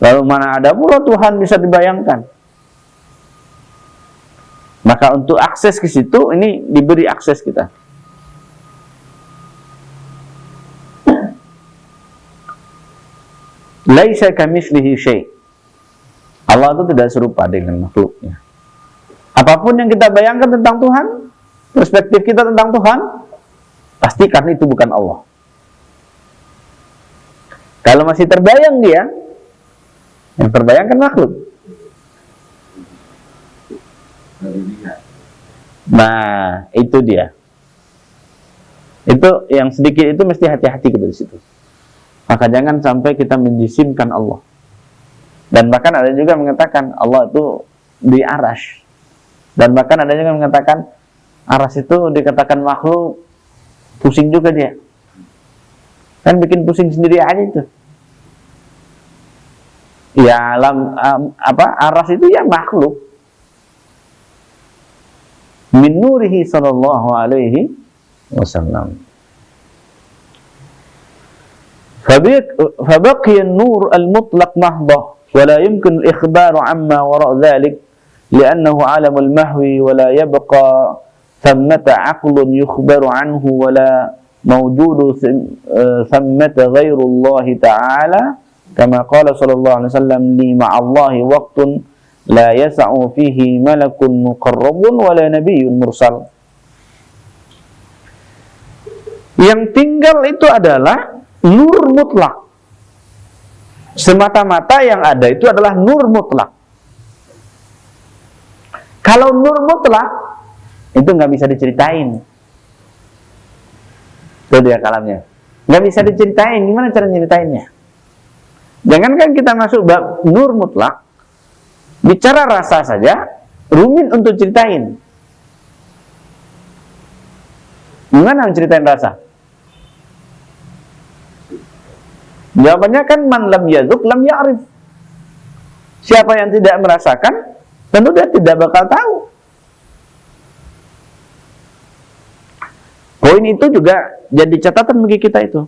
A: Lalu mana ada pula Tuhan bisa dibayangkan? Maka untuk akses ke situ ini diberi akses kita. Laisa kamitslihi syai'. Allah itu tidak serupa dengan makhluknya. Apapun yang kita bayangkan tentang Tuhan, perspektif kita tentang Tuhan, pastikan itu bukan Allah. Kalau masih terbayang dia, yang terbayang kan makhluk. Nah, itu dia. Itu yang sedikit itu mesti hati-hati kita di situ. Maka jangan sampai kita menjisimkan Allah. Dan bahkan ada juga mengatakan Allah itu di arasy. Dan bahkan ada juga mengatakan arasy itu dikatakan makhluk, pusing juga dia. Kan bikin pusing sendiri aja itu. Ya arasy itu ya makhluk. Min nurihi sallallahu alaihi wasallam. Fabaqiya an-nur al-mutlaq mahdah wa la yumkin al-ikhbar amma wara' dhalik li'annahu 'alam al-mahwi wa la yabqa thammata 'aqlun yukhbaru 'anhu wa la mawjudu thammata ghairu Allah ta'ala kama qala sallallahu alaihi wasallam li ma'allahi waqtun la yasa'u fihi malakun muqarrabun wala nabiyyun mursal. Yang tinggal itu adalah nur mutlak. Semata-mata yang ada itu adalah nur mutlak. Kalau nur mutlak itu nggak bisa diceritain. Itu dia kalamnya. Nggak bisa diceritain. Gimana cara nyeritainnya? Jangankan kita masuk bab nur mutlak, bicara rasa saja rumit untuk ceritain. Gimana menceritain rasa? Jawabannya kan man lam yadzuq lam ya'rif. Siapa yang tidak merasakan, tentu dia tidak bakal tahu. Poin itu juga jadi catatan bagi kita itu.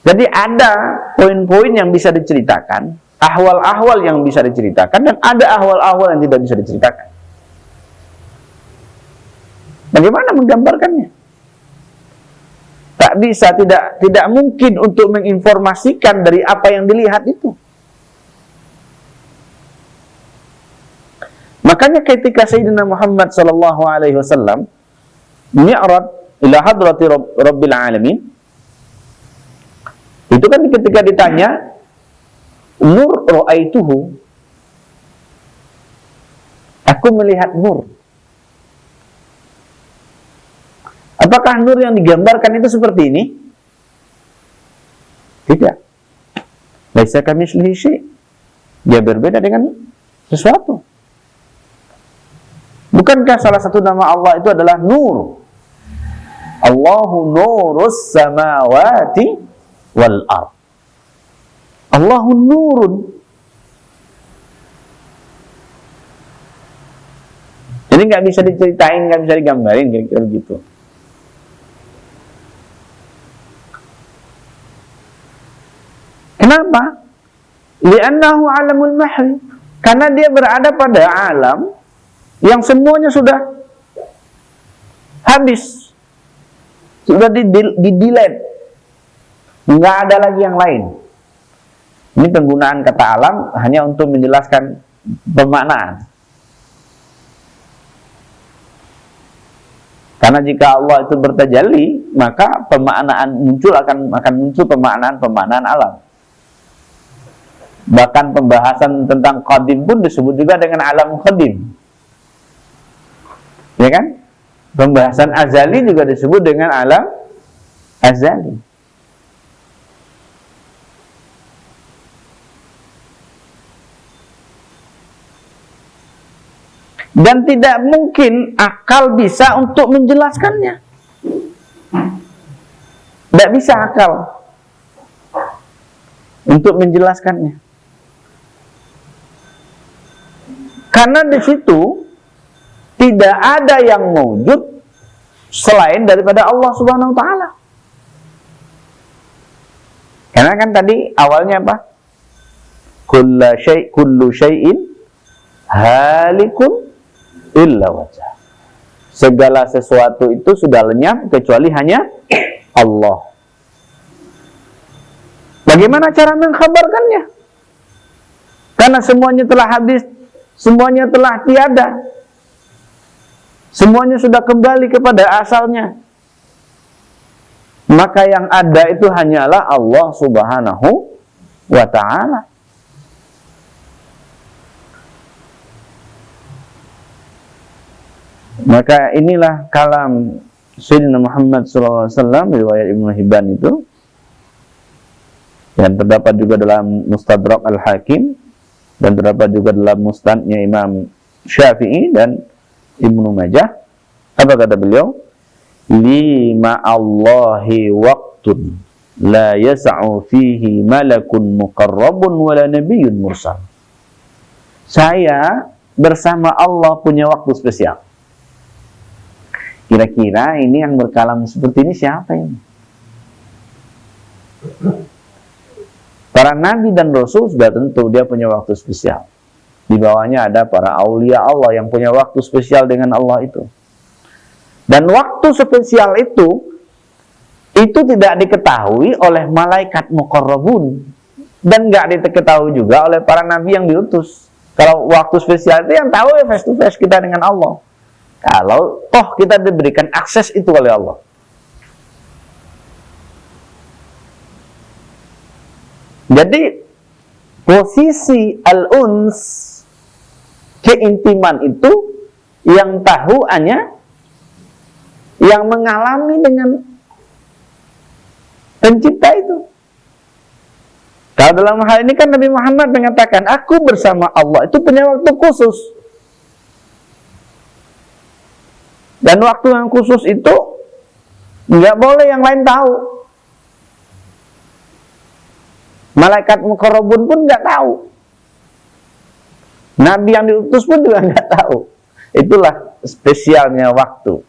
A: Jadi ada poin-poin yang bisa diceritakan, ahwal-ahwal yang bisa diceritakan, dan ada ahwal-ahwal yang tidak bisa diceritakan. Bagaimana menggambarkannya? Tak bisa, tidak mungkin untuk menginformasikan dari apa yang dilihat itu. Makanya ketika Sayyidina Muhammad sallallahu alaihi wasallam mi'raj ila hadrati Rabbil alamin, itu kan ketika ditanya nur ra'aituhu, aku melihat nur. Apakah nur yang digambarkan itu seperti ini? Tidak. Laisa kamitslihi syai'. Dia berbeda dengan sesuatu. Bukankah salah satu nama Allah itu adalah nur? Allahu nurus samawati wal ard. Allahu nurun. Jadi nggak bisa diceritain, nggak bisa digambarin, kira-kira gitu. Kenapa? Li'annahu alamul mahwi. Karena dia berada pada alam yang semuanya sudah habis, sudah di-delete, nggak ada lagi yang lain. Ini penggunaan kata alam hanya untuk menjelaskan pemaknaan. Karena jika Allah itu bertajalli, maka pemaknaan akan muncul pemaknaan alam. Bahkan pembahasan tentang qadim pun disebut juga dengan alam qadim. Ya kan? Pembahasan azali juga disebut dengan alam azali. Dan tidak mungkin akal bisa untuk menjelaskannya. Tidak bisa akal untuk menjelaskannya. Karena di situ tidak ada yang wujud selain daripada Allah Subhanahu wa taala. Karena kan tadi awalnya apa? Kullu syai'in halikun illa wajah. Segala sesuatu itu sudah lenyap kecuali hanya Allah. Bagaimana cara mengkhabarkannya? Karena semuanya telah habis, semuanya telah tiada, semuanya sudah kembali kepada asalnya. Maka yang ada itu hanyalah Allah Subhanahu wa ta'ala. Maka inilah kalam Sayyidina Muhammad SAW, riwayat Ibnu Hibban itu, yang terdapat juga dalam Mustadrak Al-Hakim, dan terdapat juga dalam Musnadnya Imam Syafi'i dan Ibnu Majah. Apa kata beliau? Lima Allahi waqtun la yas'u fihi malakun muqarrabun wala nabiyyun mursal. Saya bersama Allah punya waktu spesial. Kira-kira ini yang berkalam seperti ini siapa ini? Para nabi dan rasul sudah tentu dia punya waktu spesial. Di bawahnya ada para aulia Allah yang punya waktu spesial dengan Allah itu. Dan waktu spesial itu tidak diketahui oleh malaikat muqarrabun, dan nggak diketahui juga oleh para nabi yang diutus. Kalau waktu spesial itu yang tahu ya face to face kita dengan Allah. Kalau toh kita diberikan akses itu oleh Allah. Jadi posisi al-uns, keintiman itu yang tahu hanya yang mengalami dengan pencipta itu. Kalau dalam hal ini kan Nabi Muhammad mengatakan, aku bersama Allah itu punya waktu khusus. Dan waktu yang khusus itu nggak boleh yang lain tahu. Malaikat muqarrabun pun nggak tahu. Nabi yang diutus pun juga nggak tahu. Itulah spesialnya waktu.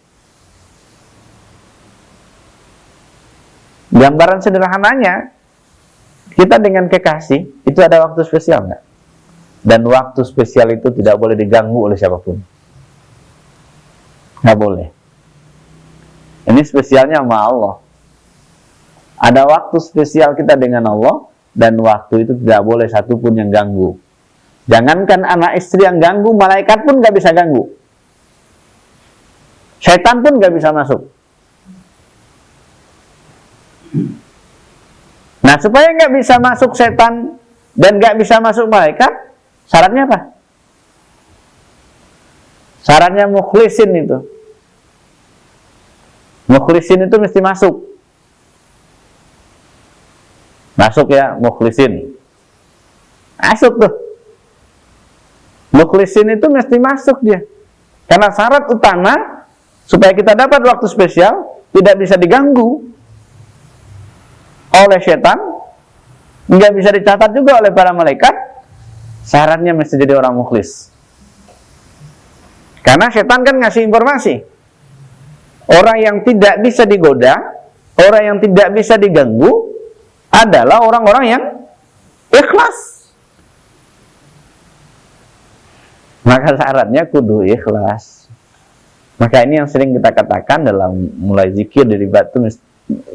A: Gambaran sederhananya, kita dengan kekasih itu ada waktu spesial nggak? Dan waktu spesial itu tidak boleh diganggu oleh siapapun. Nggak boleh. Ini spesialnya sama Allah. Ada waktu spesial kita dengan Allah, dan waktu itu tidak boleh satupun yang ganggu. Jangankan anak istri yang ganggu, malaikat pun nggak bisa ganggu. Syaitan pun nggak bisa masuk. Nah, supaya nggak bisa masuk setan dan nggak bisa masuk malaikat, syaratnya apa? Syaratnya mukhlisin itu. Mukhlisin itu mesti masuk. Masuk ya, mukhlisin. Masuk tuh. Mukhlisin itu mesti masuk dia. Karena syarat utama supaya kita dapat waktu spesial tidak bisa diganggu oleh setan, nggak bisa dicatat juga oleh para malaikat. Syaratnya mesti jadi orang mukhlis. Karena setan kan ngasih informasi. Orang yang tidak bisa digoda, orang yang tidak bisa diganggu adalah orang-orang yang
B: Ikhlas. Maka syaratnya kudu ikhlas. Maka ini yang sering kita katakan dalam mulai zikir dari batu,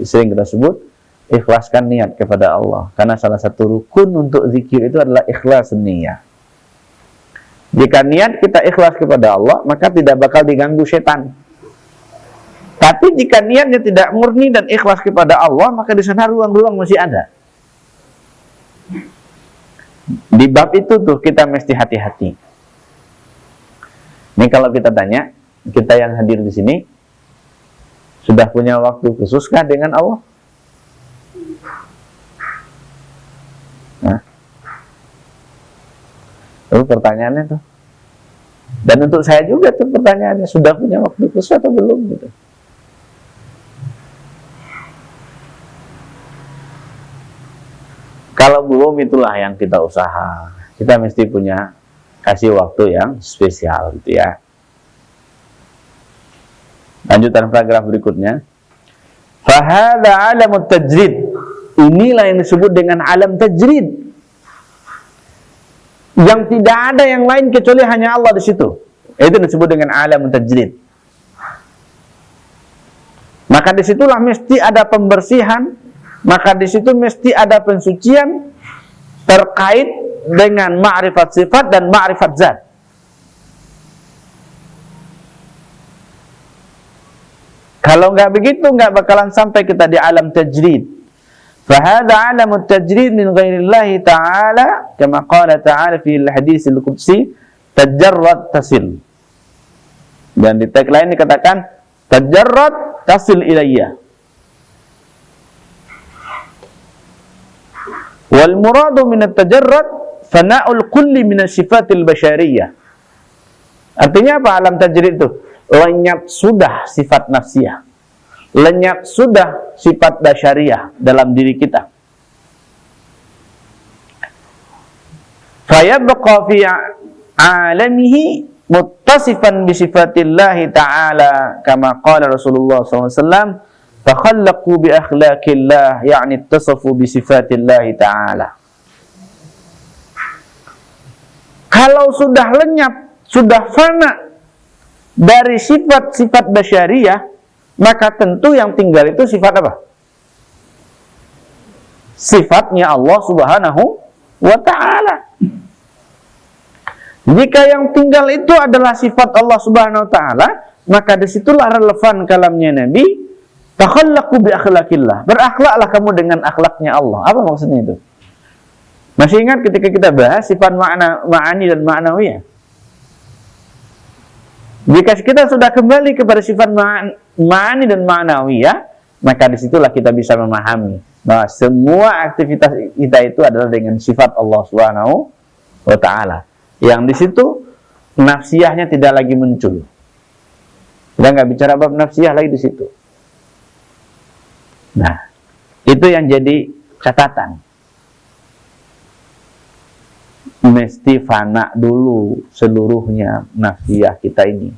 B: sering kita sebut ikhlaskan niat kepada Allah. Karena salah satu rukun untuk zikir itu adalah ikhlas niat. Jika niat kita ikhlas kepada Allah, maka tidak bakal diganggu setan. Tapi jika niatnya tidak murni dan ikhlas kepada Allah, maka di sana ruang-ruang masih ada. Di bab itu tuh kita mesti hati-hati. Ini kalau kita tanya, kita yang hadir di sini sudah punya waktu khususkah dengan Allah? Nah, itu pertanyaannya tuh. Dan untuk saya juga tuh pertanyaannya, sudah punya waktu khusus atau belum gitu. Kalau belum, itulah yang kita usaha. Kita mesti punya kasih waktu yang spesial gitu ya. Lanjutan paragraf berikutnya. Fahadha alamut tajrid. Inilah yang disebut dengan alam tajrid. Yang tidak ada yang lain kecuali hanya Allah di situ. Itu disebut dengan alam tajrid. Maka disitulah mesti ada pembersihan. Maka di situ mesti ada pensucian terkait dengan ma'rifat sifat dan ma'rifat zat. Kalau nggak begitu, nggak bakalan sampai kita di alam tajrid. Fahada alamut tajrid min ghairillahi ta'ala, kama qala ta'ala fi al-hadis al-qudsi, tajarrad tasil. Dan di teks lain dikatakan, tajarrad tasil ilayya. Wal muradu min at-tajarrad fana'ul kulli min as-sifatil basyariyah. Artinya apa alam tajrid itu? Lenyap sudah sifat nafsiyah. Lenyap sudah sifat basyariyah dalam diri kita. Fayabqa fi alamihi muttasifan bi sifatillahi ta'ala kama qala Rasulullah SAW, fakhallaqu bi akhlaqillah, yakni ittasafu bi sifatillahi ta'ala. Kalau sudah lenyap, sudah fana dari sifat-sifat basyariyah, maka tentu yang tinggal itu sifat apa? Sifatnya Allah Subhanahu wa ta'ala. Jika yang tinggal itu adalah sifat Allah Subhanahu wa ta'ala, maka disitulah relevan kalamnya Nabi, takhallaqu bi akhlaqillah. Berakhlaklah kamu dengan akhlaknya Allah. Apa maksudnya itu? Masih ingat ketika kita bahas sifat ma'ani dan ma'nawiyah? Jika kita sudah kembali kepada sifat ma'ani dan ma'nawiyah, maka disitulah kita bisa memahami bahwa semua aktivitas kita itu adalah dengan sifat Allah Subhanahu wa ta'ala. Yang di situ nafsiyahnya tidak lagi muncul. Kita nggak bicara bab nafsiyah lagi di situ. Nah, itu yang jadi catatan. Mesti fana dulu seluruhnya nafsiyah kita ini.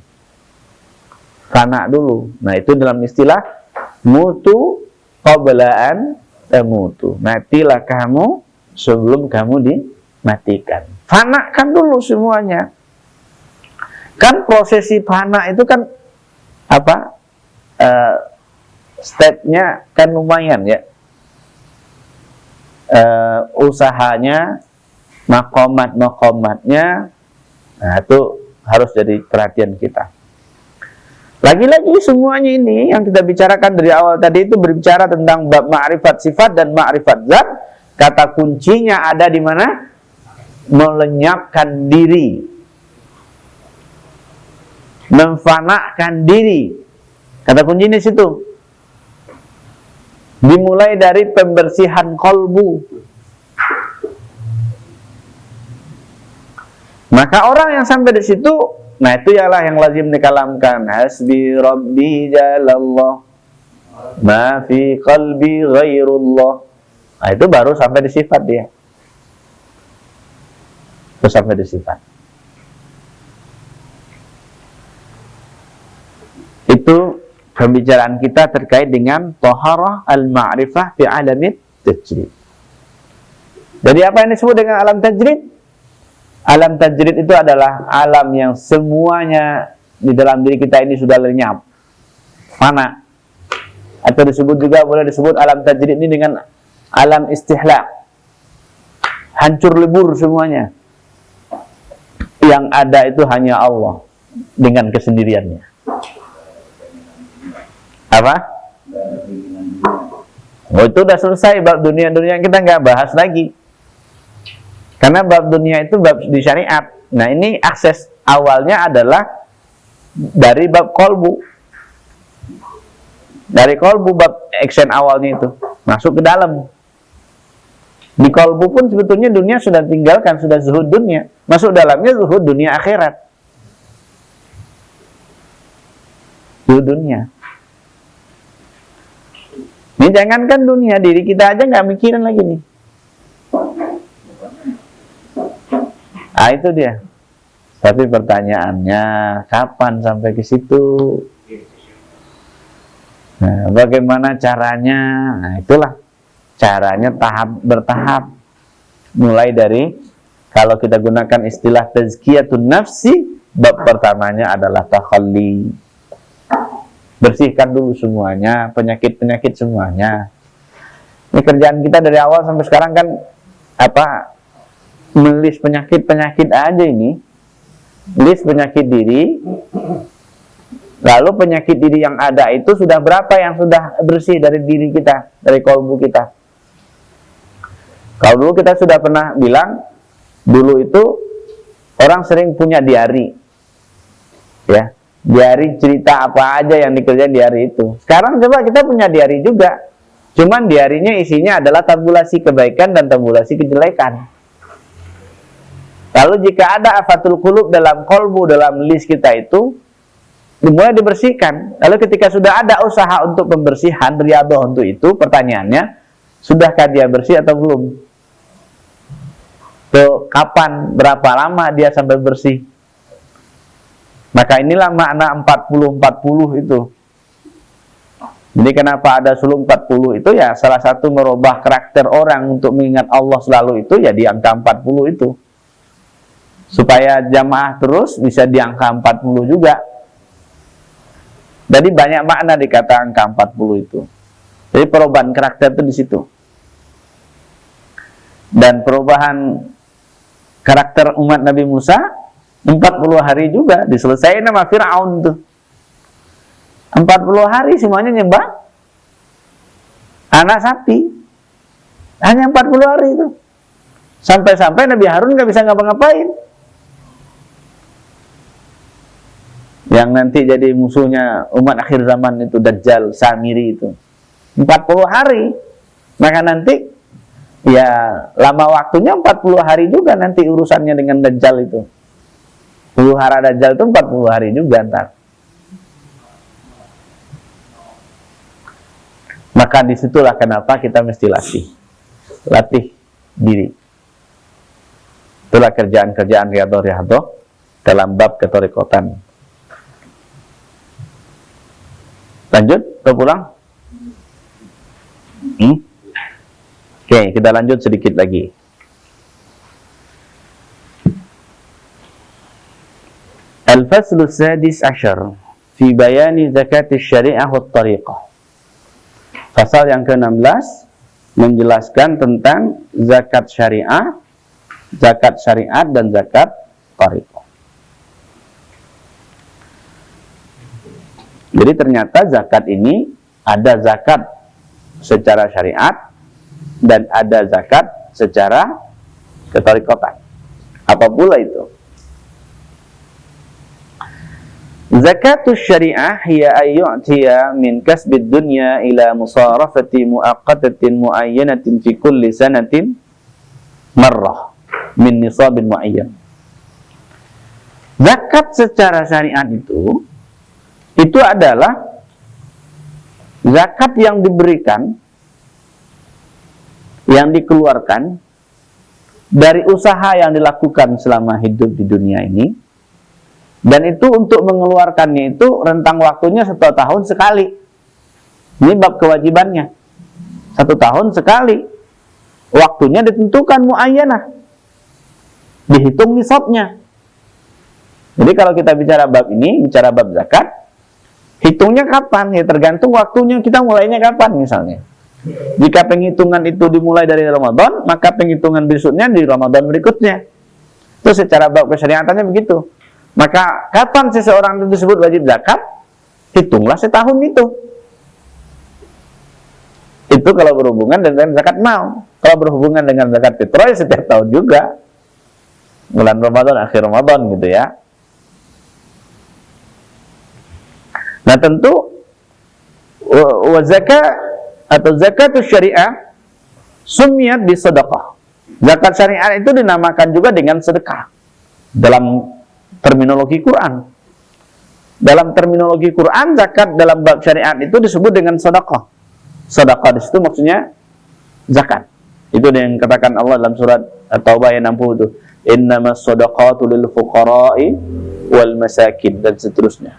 B: Fana dulu. Nah, itu dalam istilah mutu qablaan tamutu. Matilah kamu sebelum kamu dimatikan. Fanakan dulu semuanya. Kan prosesi fana itu kan apa? Stepnya kan lumayan ya. Usahanya, makomatnya, nah itu harus jadi perhatian kita. Lagi-lagi semuanya ini yang kita bicarakan dari awal tadi itu berbicara tentang bab ma'rifat sifat dan ma'rifat zat. Kata kuncinya ada di mana? Melenyapkan diri, memfanakan diri. Kata kuncinya di situ. Dimulai dari pembersihan kolbu. Maka orang yang sampai di situ, nah itu ialah yang lazim dikalamkan. Hasbi Rabbi jalallah, ma fi qalbi ghairullah. Nah itu baru sampai di sifat dia. Itu sampai di sifat. Itu pembicaraan kita terkait dengan taharah al-ma'rifah fi alamit tajrid. Jadi apa yang disebut dengan alam tajrid? Alam tajrid itu adalah alam yang semuanya di dalam diri kita ini sudah lenyap, fana. Atau disebut juga, boleh disebut alam tajrid ini dengan alam istihlak, hancur lebur semuanya. Yang ada itu hanya Allah dengan kesendiriannya. Apa? Oh, itu udah selesai bab dunia-dunia, kita nggak bahas lagi. Karena bab dunia itu bab di syariat. Nah, ini akses awalnya adalah dari bab kolbu. Dari kolbu, bab action awalnya itu masuk ke dalam. Di kolbu pun sebetulnya dunia sudah tinggalkan, sudah zuhud dunia. Masuk dalamnya zuhud dunia akhirat. Zuhud dunia. Ini jangankan dunia, diri kita aja nggak mikirin lagi nih. Ah, itu dia. Tapi pertanyaannya, kapan sampai ke situ? Nah, bagaimana caranya? Nah, itulah caranya, tahap bertahap. Mulai dari, kalau kita gunakan istilah tazkiyatun nafsi, bab pertamanya adalah takhalli. Bersihkan dulu semuanya, penyakit-penyakit semuanya. Ini kerjaan kita dari awal sampai sekarang kan apa? Melis penyakit-penyakit aja ini. List penyakit diri. Lalu penyakit diri yang ada itu sudah berapa yang sudah bersih dari diri kita, dari kolbu kita. Kalau dulu kita sudah pernah bilang, dulu itu orang sering punya diari. Ya, diari cerita apa aja yang dikerjain di hari itu. Sekarang coba kita punya diari juga. Cuman diarinya isinya adalah tabulasi kebaikan dan tabulasi kejelekan. Lalu jika ada afatul qulub dalam kolbu, dalam list kita itu, dimulai dibersihkan. Lalu ketika sudah ada usaha untuk pembersihan, riyadhah untuk itu, pertanyaannya, sudahkah dia bersih atau belum? Tuh, kapan, berapa lama dia sampai bersih? Maka inilah makna 40-40 itu. Jadi kenapa ada sulung 40 itu, ya salah satu merubah karakter orang untuk mengingat Allah selalu itu, ya di angka 40 itu. Supaya jamaah terus bisa di angka 40 juga. Jadi banyak makna di kata angka 40 itu. Jadi perubahan karakter itu di situ. Dan perubahan karakter umat Nabi Musa 40 hari juga diselesaikan sama Fir'aun tuh. 40 hari semuanya nyembah anak sapi. Hanya 40 hari itu. Sampai-sampai Nabi Harun nggak bisa ngapa-ngapain. Yang nanti jadi musuhnya umat akhir zaman itu, Dajjal, Samiri itu. 40 hari. Maka nanti, ya lama waktunya 40 hari juga nanti urusannya dengan Dajjal itu. Huru hara Dajjal itu 40 hari juga ntar. Maka disitulah kenapa kita mesti latih diri. Itulah kerjaan-kerjaan riyadhah dalam bab ketorikotan. Lanjut atau pulang? Oke, kita lanjut sedikit lagi. Al-faslu sadis asyar fi bayani zakati syariah wa tariqah. Pasal yang ke-16 menjelaskan tentang zakat syariah dan zakat tariqah. Jadi ternyata zakat ini ada zakat secara syariat dan ada zakat secara ketarikotan. Apa pula itu? Zakatus syariah hiya ayyu'tiya min kasbid dunya ila musarafati muaqqatatin muayyanatin fi kulli sanatin marrah min nisabin muayyan. Zakat secara syariat itu adalah zakat yang diberikan, yang dikeluarkan dari usaha yang dilakukan selama hidup di dunia ini, dan itu untuk mengeluarkannya itu rentang waktunya 1 tahun sekali. Ini bab kewajibannya, 1 tahun sekali. waktunya ditentukan muayyanah, dihitung nisabnya. Jadi kalau kita bicara bab ini, bicara bab zakat, hitungnya kapan? Ya tergantung waktunya, kita mulainya kapan misalnya. Jika penghitungan itu dimulai dari Ramadan, maka penghitungan berikutnya di Ramadan berikutnya. Itu secara bab kesyariatannya begitu. Maka kapan seseorang itu disebut wajib zakat? Hitunglah setahun itu. Itu kalau berhubungan dengan zakat mal. Kalau berhubungan dengan zakat fitrah, ya setiap tahun juga. Bulan Ramadan, akhir Ramadan gitu ya. Nah tentu zakat atau zakatus syariah sumiyat bi sedekah. Zakat syariah itu dinamakan juga dengan sedekah dalam terminologi Quran. Dalam terminologi Quran, zakat dalam bab syariat itu disebut dengan sedekah. Sedekah di situ maksudnya zakat. Itu yang katakan Allah dalam surat At-Taubah ayat 60 itu, innamas shadaqatu lil fuqara'i wal masakin, dan seterusnya.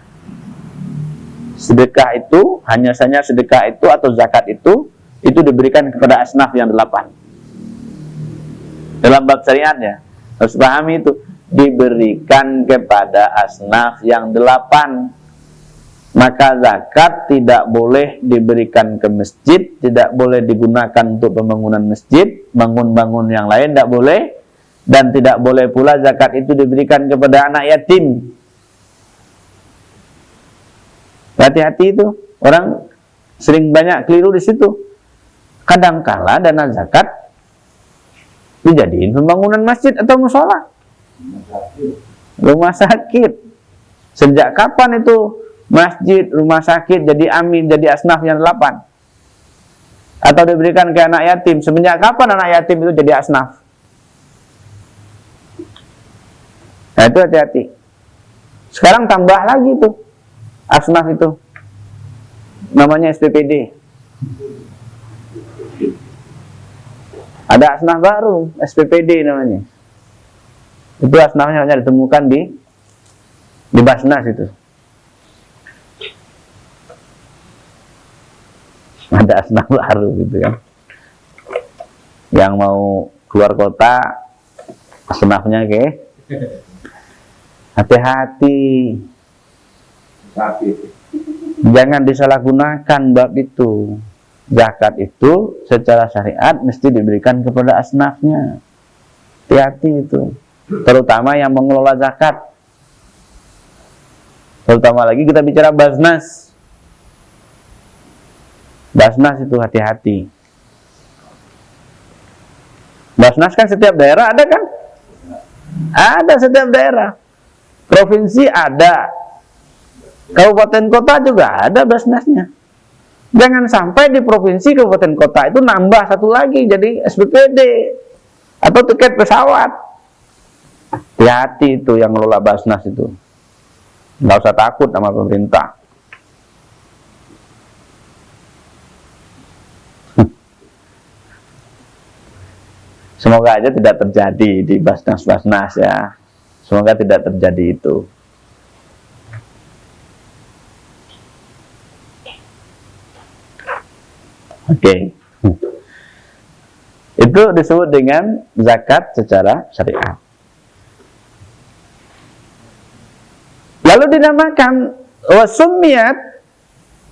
B: Sedekah itu, hanya saja sedekah itu atau zakat itu diberikan kepada asnaf yang 8. Dalam bab syariatnya, harus pahami itu, diberikan kepada asnaf yang 8. Maka zakat tidak boleh diberikan ke masjid, tidak boleh digunakan untuk pembangunan masjid, bangun-bangun yang lain tidak boleh, dan tidak boleh pula zakat itu diberikan kepada anak yatim. Hati-hati itu, orang sering banyak keliru di situ. Kadangkala dana zakat dijadiin pembangunan masjid atau mushola, rumah sakit. Sejak kapan itu masjid, rumah sakit jadi amin, jadi asnaf yang 8? Atau diberikan ke anak yatim? Semenjak kapan anak yatim itu jadi asnaf? Nah itu hati-hati. Sekarang tambah lagi tuh asnaf itu, namanya SPPD. Ada asnaf baru, SPPD namanya. Itu asnafnya hanya ditemukan di Basnas itu. Ada asnaf baru gitu kan. Yang mau keluar kota, asnafnya hati-hati. Jangan disalahgunakan bab itu. Zakat itu secara syariat mesti diberikan kepada asnafnya. Hati-hati itu. Terutama yang mengelola zakat. Terutama lagi kita bicara Basnas. Basnas itu hati-hati. Basnas kan setiap daerah ada kan? Ada setiap daerah. Provinsi ada. Kabupaten kota juga ada Basnasnya. Jangan sampai di provinsi, kabupaten kota itu nambah satu lagi jadi SPPD atau tiket pesawat. Hati-hati itu yang ngelola Basnas itu. Nggak usah takut sama pemerintah. Semoga aja tidak terjadi di Basnas-Basnas ya. Semoga tidak terjadi itu. Oke. Itu disebut dengan zakat secara syariat. Lalu dinamakan wasumiyat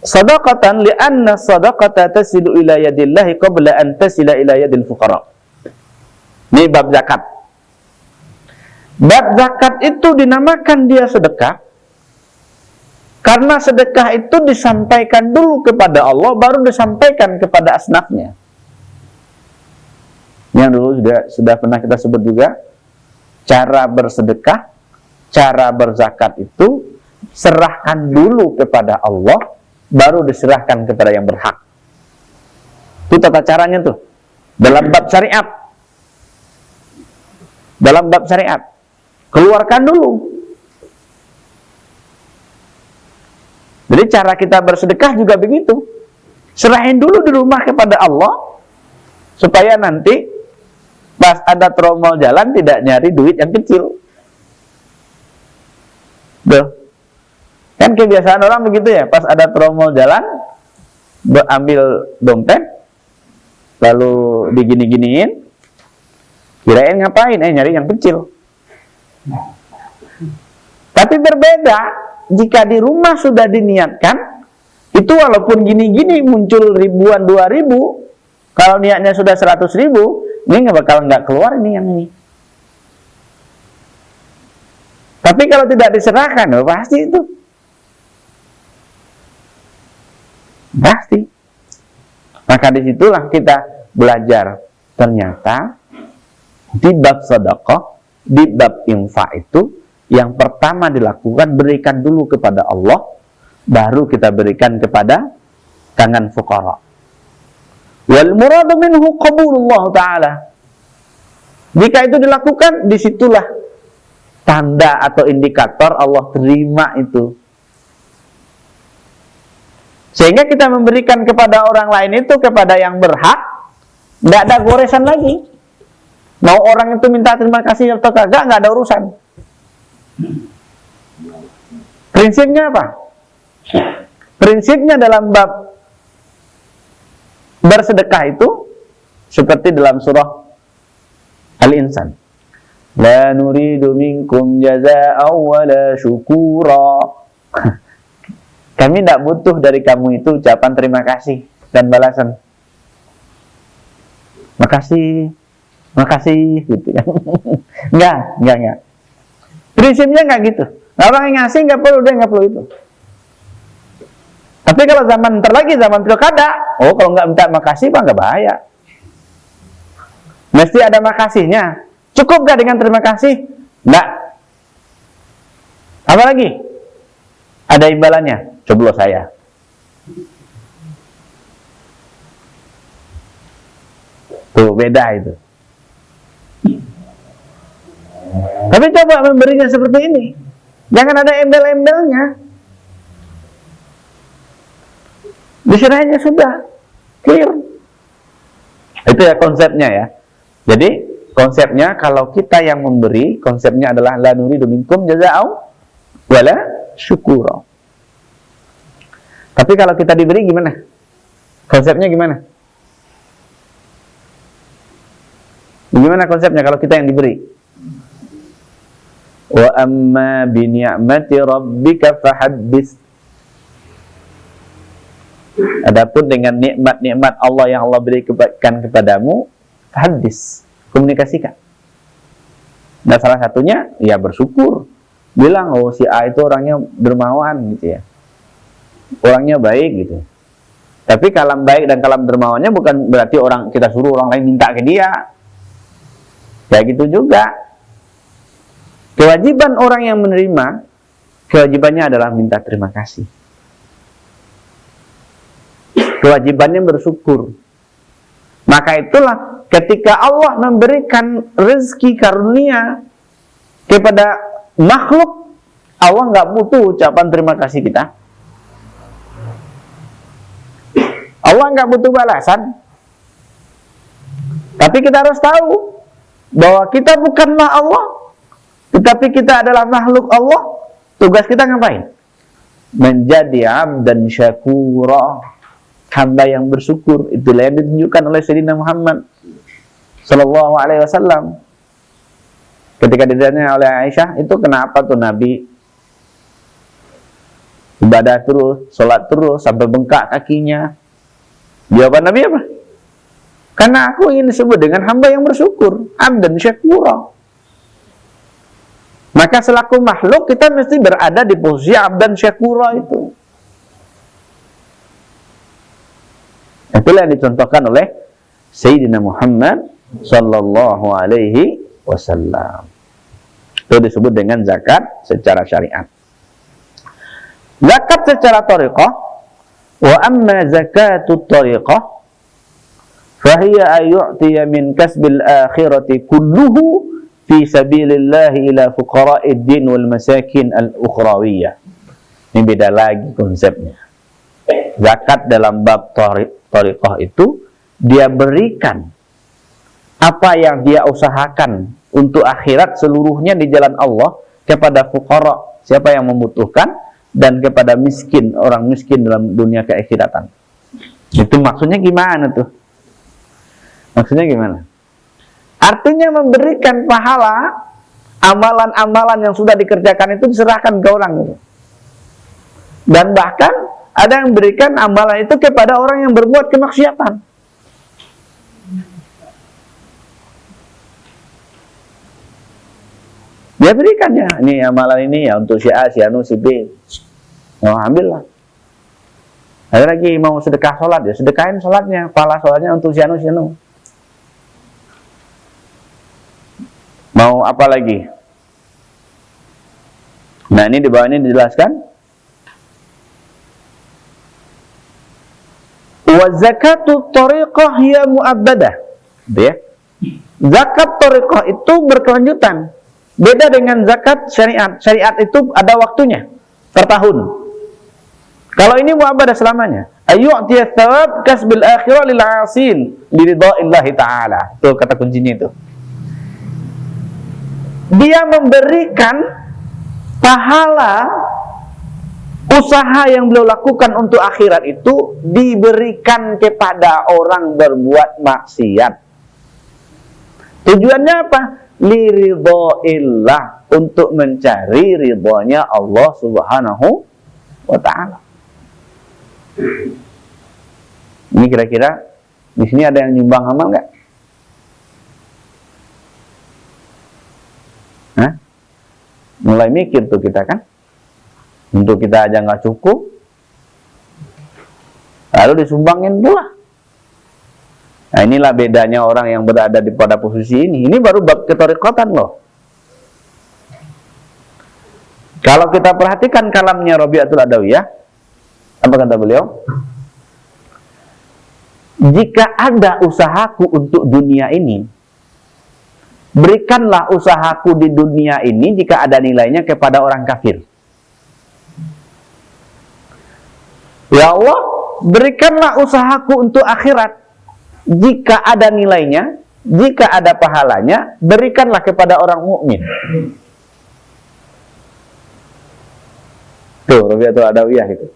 B: shadaqatan li'anna shadaqata tasilu ila yadillahi qabla an tasila ila yadil fuqara. Ini bab zakat. Bab zakat itu dinamakan dia sedekah karena sedekah itu disampaikan dulu kepada Allah, baru disampaikan kepada asnafnya. Yang dulu sudah pernah kita sebut juga, cara bersedekah, cara berzakat itu serahkan dulu kepada Allah, baru diserahkan kepada yang berhak. Itu tata caranya tuh dalam bab syariat. Dalam bab syariat, keluarkan dulu. Jadi cara kita bersedekah juga begitu. Serahin dulu di rumah kepada Allah, supaya nanti pas ada tromol jalan tidak nyari duit yang kecil. Tuh. Kan kebiasaan orang begitu ya, pas ada tromol jalan ambil dompet, lalu digini-giniin, kirain ngapain? Nyari yang kecil. Tapi berbeda jika di rumah sudah diniatkan, itu walaupun gini-gini muncul ribuan 2.000, kalau niatnya sudah 100.000, ini nggak keluar ini yang ini. Tapi kalau tidak diserahkan, pasti itu. Pasti. Maka disitulah kita belajar. Ternyata di bab sedekah, di bab infak itu, yang pertama dilakukan, berikan dulu kepada Allah, baru kita berikan kepada tangan fuqara. Wal muradu minhu qabulullah ta'ala. Jika itu dilakukan, disitulah tanda atau indikator Allah terima itu. Sehingga kita memberikan kepada orang lain itu, kepada yang berhak, tidak ada goresan lagi. Mau orang itu minta terima kasih atau kagak, nggak ada urusan. Prinsipnya apa? Prinsipnya dalam bab bersedekah itu seperti dalam surah Al-Insan. La nuridu minkum jazaa'a wa la syukura. Kami tidak butuh dari kamu itu ucapan terima kasih dan balasan. Makasih gitu kan. Enggak. Prinsipnya enggak gitu. Orang yang ngasih enggak perlu itu. Tapi kalau zaman zaman pilkada, kalau enggak minta makasih Pak, enggak bahaya. Mesti ada makasihnya. Cukup enggak dengan terima kasih? Enggak. Apa lagi? Ada imbalannya. Coblos saya. Tuh, beda itu. Tapi coba memberinya seperti ini. Jangan ada embel-embelnya. Diserahannya sudah clear. Itu ya konsepnya ya. Jadi konsepnya kalau kita yang memberi, konsepnya adalah la nuridu minkum jazaa'u wala syukura. Tapi kalau kita diberi gimana? Konsepnya gimana? Gimana konsepnya kalau kita yang diberi? Wa amma bi ni'mati rabbika fahaddits. Adapun dengan nikmat-nikmat Allah yang Allah berikan kepadamu, fahaddits, komunikasikan. Dan salah satunya ya bersyukur. Bilang si A itu orangnya dermawan gitu ya. Orangnya baik gitu. Tapi kalam baik dan kalam dermawannya bukan berarti kita suruh orang lain minta ke dia. Kayak gitu juga. Kewajiban orang yang menerima, kewajibannya adalah minta terima kasih. Kewajibannya bersyukur. Maka itulah ketika Allah memberikan rezeki karunia kepada makhluk, Allah nggak butuh ucapan terima kasih kita. Allah nggak butuh balasan. Tapi kita harus tahu bahwa kita bukanlah Allah, tetapi kita adalah makhluk Allah. Tugas kita ngapain? Menjadi abdan syakura, hamba yang bersyukur. Itulah yang ditunjukkan oleh Sayyidina Muhammad Sallallahu Alaihi Wasallam. Ketika ditanya oleh Aisyah, itu kenapa tuh Nabi ibadah terus, sholat terus, sampai bengkak kakinya? Jawaban Nabi apa? Karena aku ingin disebut dengan hamba yang bersyukur, abdan syakura. Maka selaku makhluk kita mesti berada di posisi abdan syakura itu. Itulah yang dicontohkan oleh Sayyidina Muhammad Sallallahu Alaihi Wasallam. Itu disebut dengan zakat secara syariat. Zakat secara tariqah. Wa amma zakatut tariqah fahiya ayu'tiya min kasbil akhirati kulluhu fi sabilillahi ila fuqara'id din wal masakin al-ukhrawiyah. Ini beda lagi konsepnya. Zakat dalam bab tariqah itu dia berikan apa yang dia usahakan untuk akhirat seluruhnya di jalan Allah kepada fuqara, siapa yang membutuhkan, dan kepada miskin, orang miskin dalam dunia keakhiratan. Itu maksudnya gimana tuh? Maksudnya gimana? Artinya memberikan pahala amalan-amalan yang sudah dikerjakan itu diserahkan ke orang itu. Dan bahkan ada yang memberikan amalan itu kepada orang yang berbuat kemaksiatan. Dia berikan ya, ini amalan ini ya untuk si A, si Anu, si B. Oh, ambillah. Ada lagi mau sedekah sholat ya, sedekahin sholatnya, pahala sholatnya untuk si Anu, si Anu. Mau apa lagi? Nah, ini di bawah ini dijelaskan. Wa zakatu tariqah hiya mu'abbadah. Ya. Zakat tariqah itu berkelanjutan. Beda dengan zakat syariat. Syariat itu ada waktunya per tahun. Kalau ini mu'abbadah selamanya. Ayyu'tiyat thawab kasbil akhirah lil 'asin li ridha'illahi ta'ala. Itu kata kuncinya itu. Dia memberikan pahala usaha yang beliau lakukan untuk akhirat itu diberikan kepada orang berbuat maksiat. Tujuannya apa? Liridhaillah, untuk mencari ridhonya Allah Subhanahu wa ta'ala. Ini kira-kira di sini ada yang nyumbang amal nggak? Hah? Mulai mikir tuh kita kan, untuk kita aja nggak cukup, lalu disumbangin pula. Nah, inilah bedanya orang yang berada di pada posisi ini. Ini baru bab ketorikotan loh. Kalau kita perhatikan kalamnya Rabi'atul Adawiyah, apa kata beliau? Jika ada usahaku untuk dunia ini, berikanlah usahaku di dunia ini jika ada nilainya kepada orang kafir. Ya Allah, berikanlah usahaku untuk akhirat. Jika ada nilainya, jika ada pahalanya, berikanlah kepada orang mukmin. Tuh, Rabi'atul Adawiyah itu.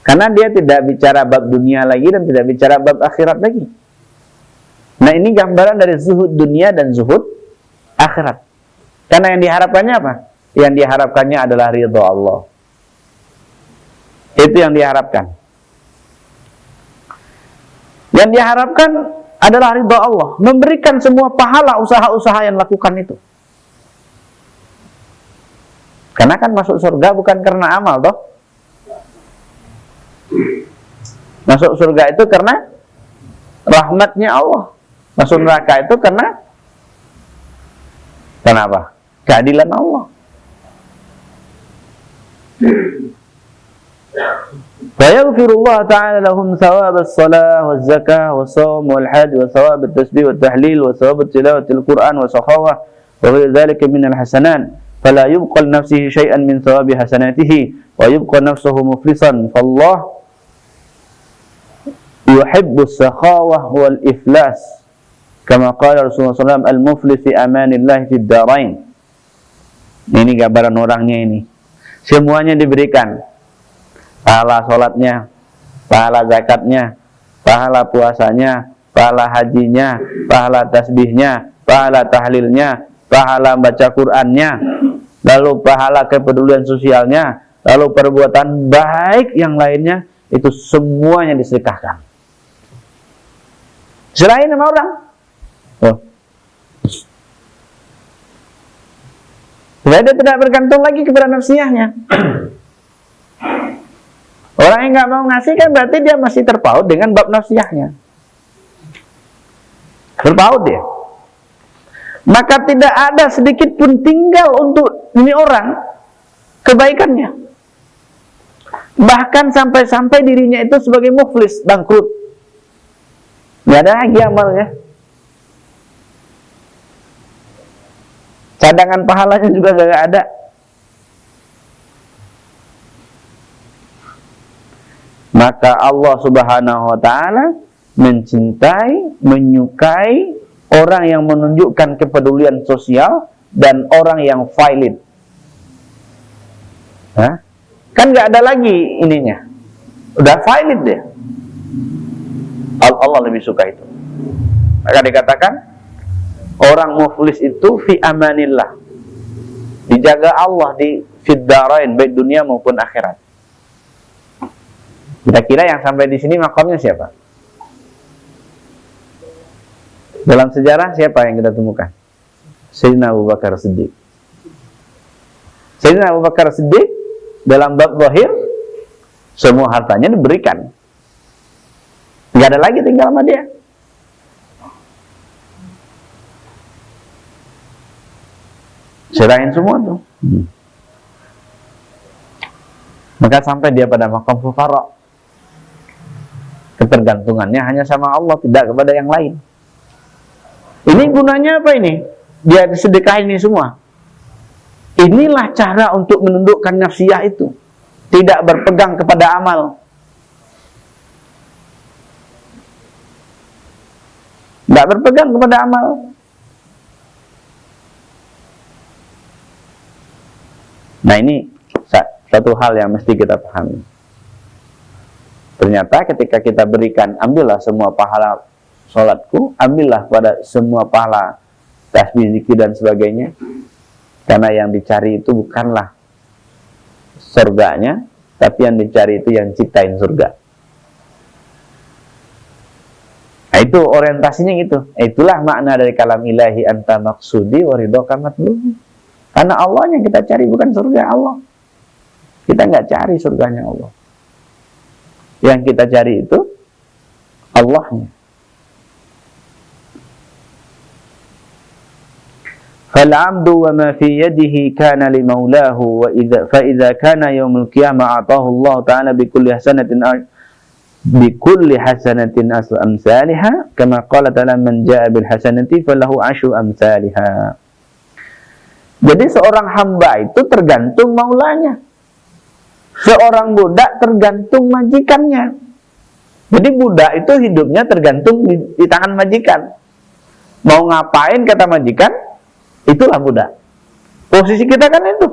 B: Karena dia tidak bicara bab dunia lagi dan tidak bicara bab akhirat lagi. Nah, ini gambaran dari zuhud dunia dan zuhud akhirat. Karena yang diharapkannya apa? Yang diharapkannya adalah ridha Allah. Itu yang diharapkan. Yang diharapkan adalah ridha Allah, memberikan semua pahala usaha-usaha yang lakukan itu. Karena kan masuk surga bukan karena amal toh. Masuk surga itu karena rahmatnya Allah. Masuk neraka itu karena apa? Keadilan Allah. فيغفر الله تعالى لهم ثواب الصلاة والزكاة والصوم والحج وثواب التسبيح والتحليل وثواب تلاوة القرآن وسخاوة وغير ذلك من الحسنات فلا يبقى لنفسه شيئا من ثواب حسناته ويبقى نفسه مفلسا فالله يحب السخاوة والإفلاس كما قال رسول الله صلى الله عليه وسلم المفلس في أمان الله في الدارين. Ini gambaran orangnya ini. Semuanya diberikan. Pahala sholatnya, pahala zakatnya, pahala puasanya, pahala hajinya, pahala tasbihnya, pahala tahlilnya, pahala baca Qur'annya, lalu pahala kepedulian sosialnya, lalu perbuatan baik yang lainnya, itu semuanya disedekahkan. Serahin sama orang. Oh. Supaya dia tidak bergantung lagi kepada nafsiyahnya. Orang yang nggak mau ngasih kan berarti dia masih terpaut dengan bab nafsiyahnya. Terpaut dia. Maka tidak ada sedikit pun tinggal untuk ini orang kebaikannya. Bahkan sampai-sampai dirinya itu sebagai muflis, bangkrut. Nggak ada lagi amalnya. Cadangan pahalanya juga nggak ada. Maka Allah Subhanahu wa ta'ala mencintai, menyukai orang yang menunjukkan kepedulian sosial dan orang yang valid. Hah? Kan nggak ada lagi ininya. Udah valid dia. Allah lebih suka itu. Maka dikatakan orang muflis itu fi amanillah, dijaga Allah di fid darain, baik dunia maupun akhirat. Kira-kira yang sampai di sini makamnya siapa? Dalam sejarah siapa yang kita temukan? Sayyidina Abu Bakar Siddiq. Sayyidina Abu Bakar Siddiq dalam bab zahir semua hartanya diberikan, nggak ada lagi tinggal sama dia. Serahin semua tuh. Maka sampai dia pada maqam fuqara, ketergantungannya hanya sama Allah, tidak kepada yang lain. Ini gunanya apa ini? Dia disedekahin ini semua. Inilah cara untuk menundukkan nafsiyah itu, tidak berpegang kepada amal. Tidak berpegang kepada amal. Nah, ini satu hal yang mesti kita pahami. Ternyata ketika kita berikan, ambillah semua pahala sholatku, ambillah pada semua pahala tasbih, zikir dan sebagainya, karena yang dicari itu bukanlah surganya, tapi yang dicari itu yang ciptain surga. Nah, itu orientasinya gitu. Itulah makna dari kalam ilahi anta maksudi wa ridhoka matlubi. Karena Allah yang kita cari, bukan surga Allah. Kita nggak cari surganya Allah. Yang kita cari itu Allahnya. فالعبد وما في يده كان لمولاه فإذا كان يوم القيامة أعطاه الله تعالى بكل حسنة أمثالها كما قال تعالى من جاء بالحسنة فله عشر أمثالها. Jadi seorang hamba itu tergantung maulanya, seorang budak tergantung majikannya. Jadi budak itu hidupnya tergantung di tangan majikan. Mau ngapain kata majikan, itulah budak. Posisi kita kan itu.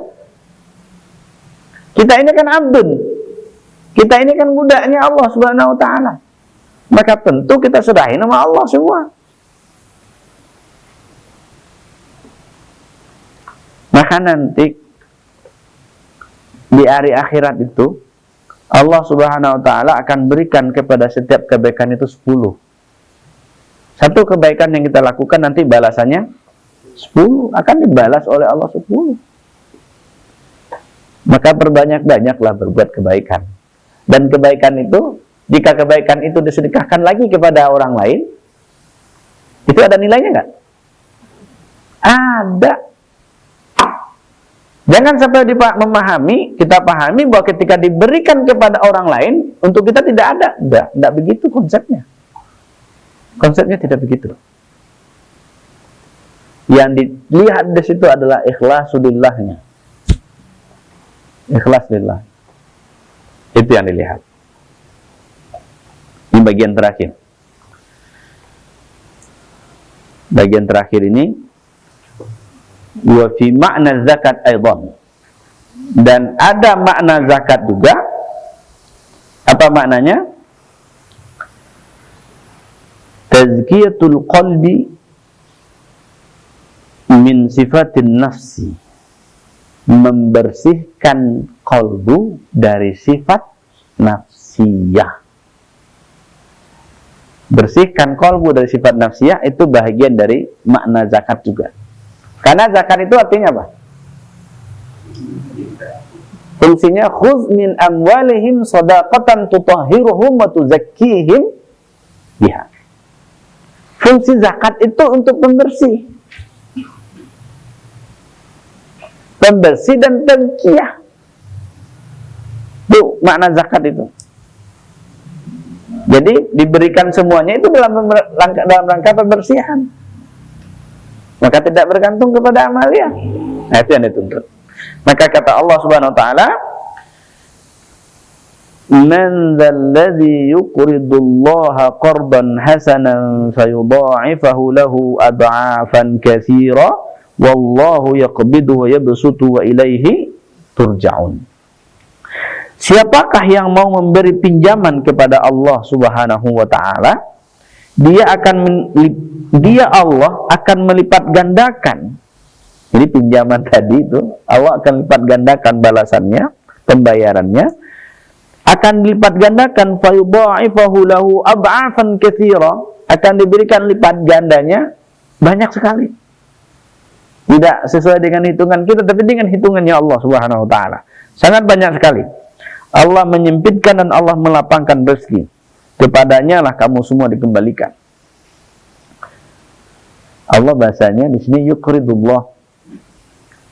B: Kita ini kan abdun. Kita ini kan budaknya Allah Subhanahu wa ta'ala. Maka tentu kita serahin sama Allah semua. Maka nanti di hari akhirat itu Allah Subhanahu wa ta'ala akan berikan kepada setiap kebaikan itu 10. Satu kebaikan yang kita lakukan nanti balasannya 10, akan dibalas oleh Allah 10. Maka berbanyak-banyaklah berbuat kebaikan. Dan kebaikan itu, jika kebaikan itu disedekahkan lagi kepada orang lain, itu ada nilainya nggak? Ada. Jangan sampai memahami, kita pahami bahwa ketika diberikan kepada orang lain, untuk kita tidak ada. Tidak begitu konsepnya. Konsepnya tidak begitu. Yang dilihat di situ adalah ikhlasulillahnya. Ikhlas lillah. Itu yang dilihat. Ini bagian terakhir. Bagian terakhir ini wa fi makna zakat aidan. Dan ada makna zakat juga. Apa maknanya? Tazkiyatul qalbi min sifatin nafsi, membersihkan qalbu dari sifat nafsiyah. Bersihkan qalbu dari sifat nafsiyah itu bahagian dari makna zakat juga. Karena zakat itu artinya apa? Fungsinya khudz min amwalihim shadaqatan tutahhiruhum wa tuzakkihim biha. Fungsi zakat itu untuk pembersih. Pembersih dan tazkiyah. Itu makna zakat itu. Jadi diberikan semuanya itu dalam rangka pembersihan. Maka tidak bergantung kepada amalia. Nah, itu yang dituntut. Maka kata Allah Subhanahu wa taala, "Man dzalladzi yuqridullaha qardan hasanan fayudha'ifahu lahu ad'afan katsira wallahu yaqbidu wa yabsutu wa ilaihi turja'un." Siapakah yang mau memberi pinjaman kepada Allah Subhanahu wa taala dia Allah akan melipat gandakan. Jadi pinjaman tadi itu Allah akan lipat gandakan balasannya, pembayarannya akan dilipat gandakan, fayudha'ifahu lahu ad'afan katsira, akan diberikan lipat gandanya banyak sekali. Tidak sesuai dengan hitungan kita, tapi dengan hitungannya Allah Subhanahu wa taala. Sangat banyak sekali. Allah menyempitkan dan Allah melapangkan rezeki. Kepadanya lah kamu semua dikembalikan. Allah bahasanya di sini yuqridullah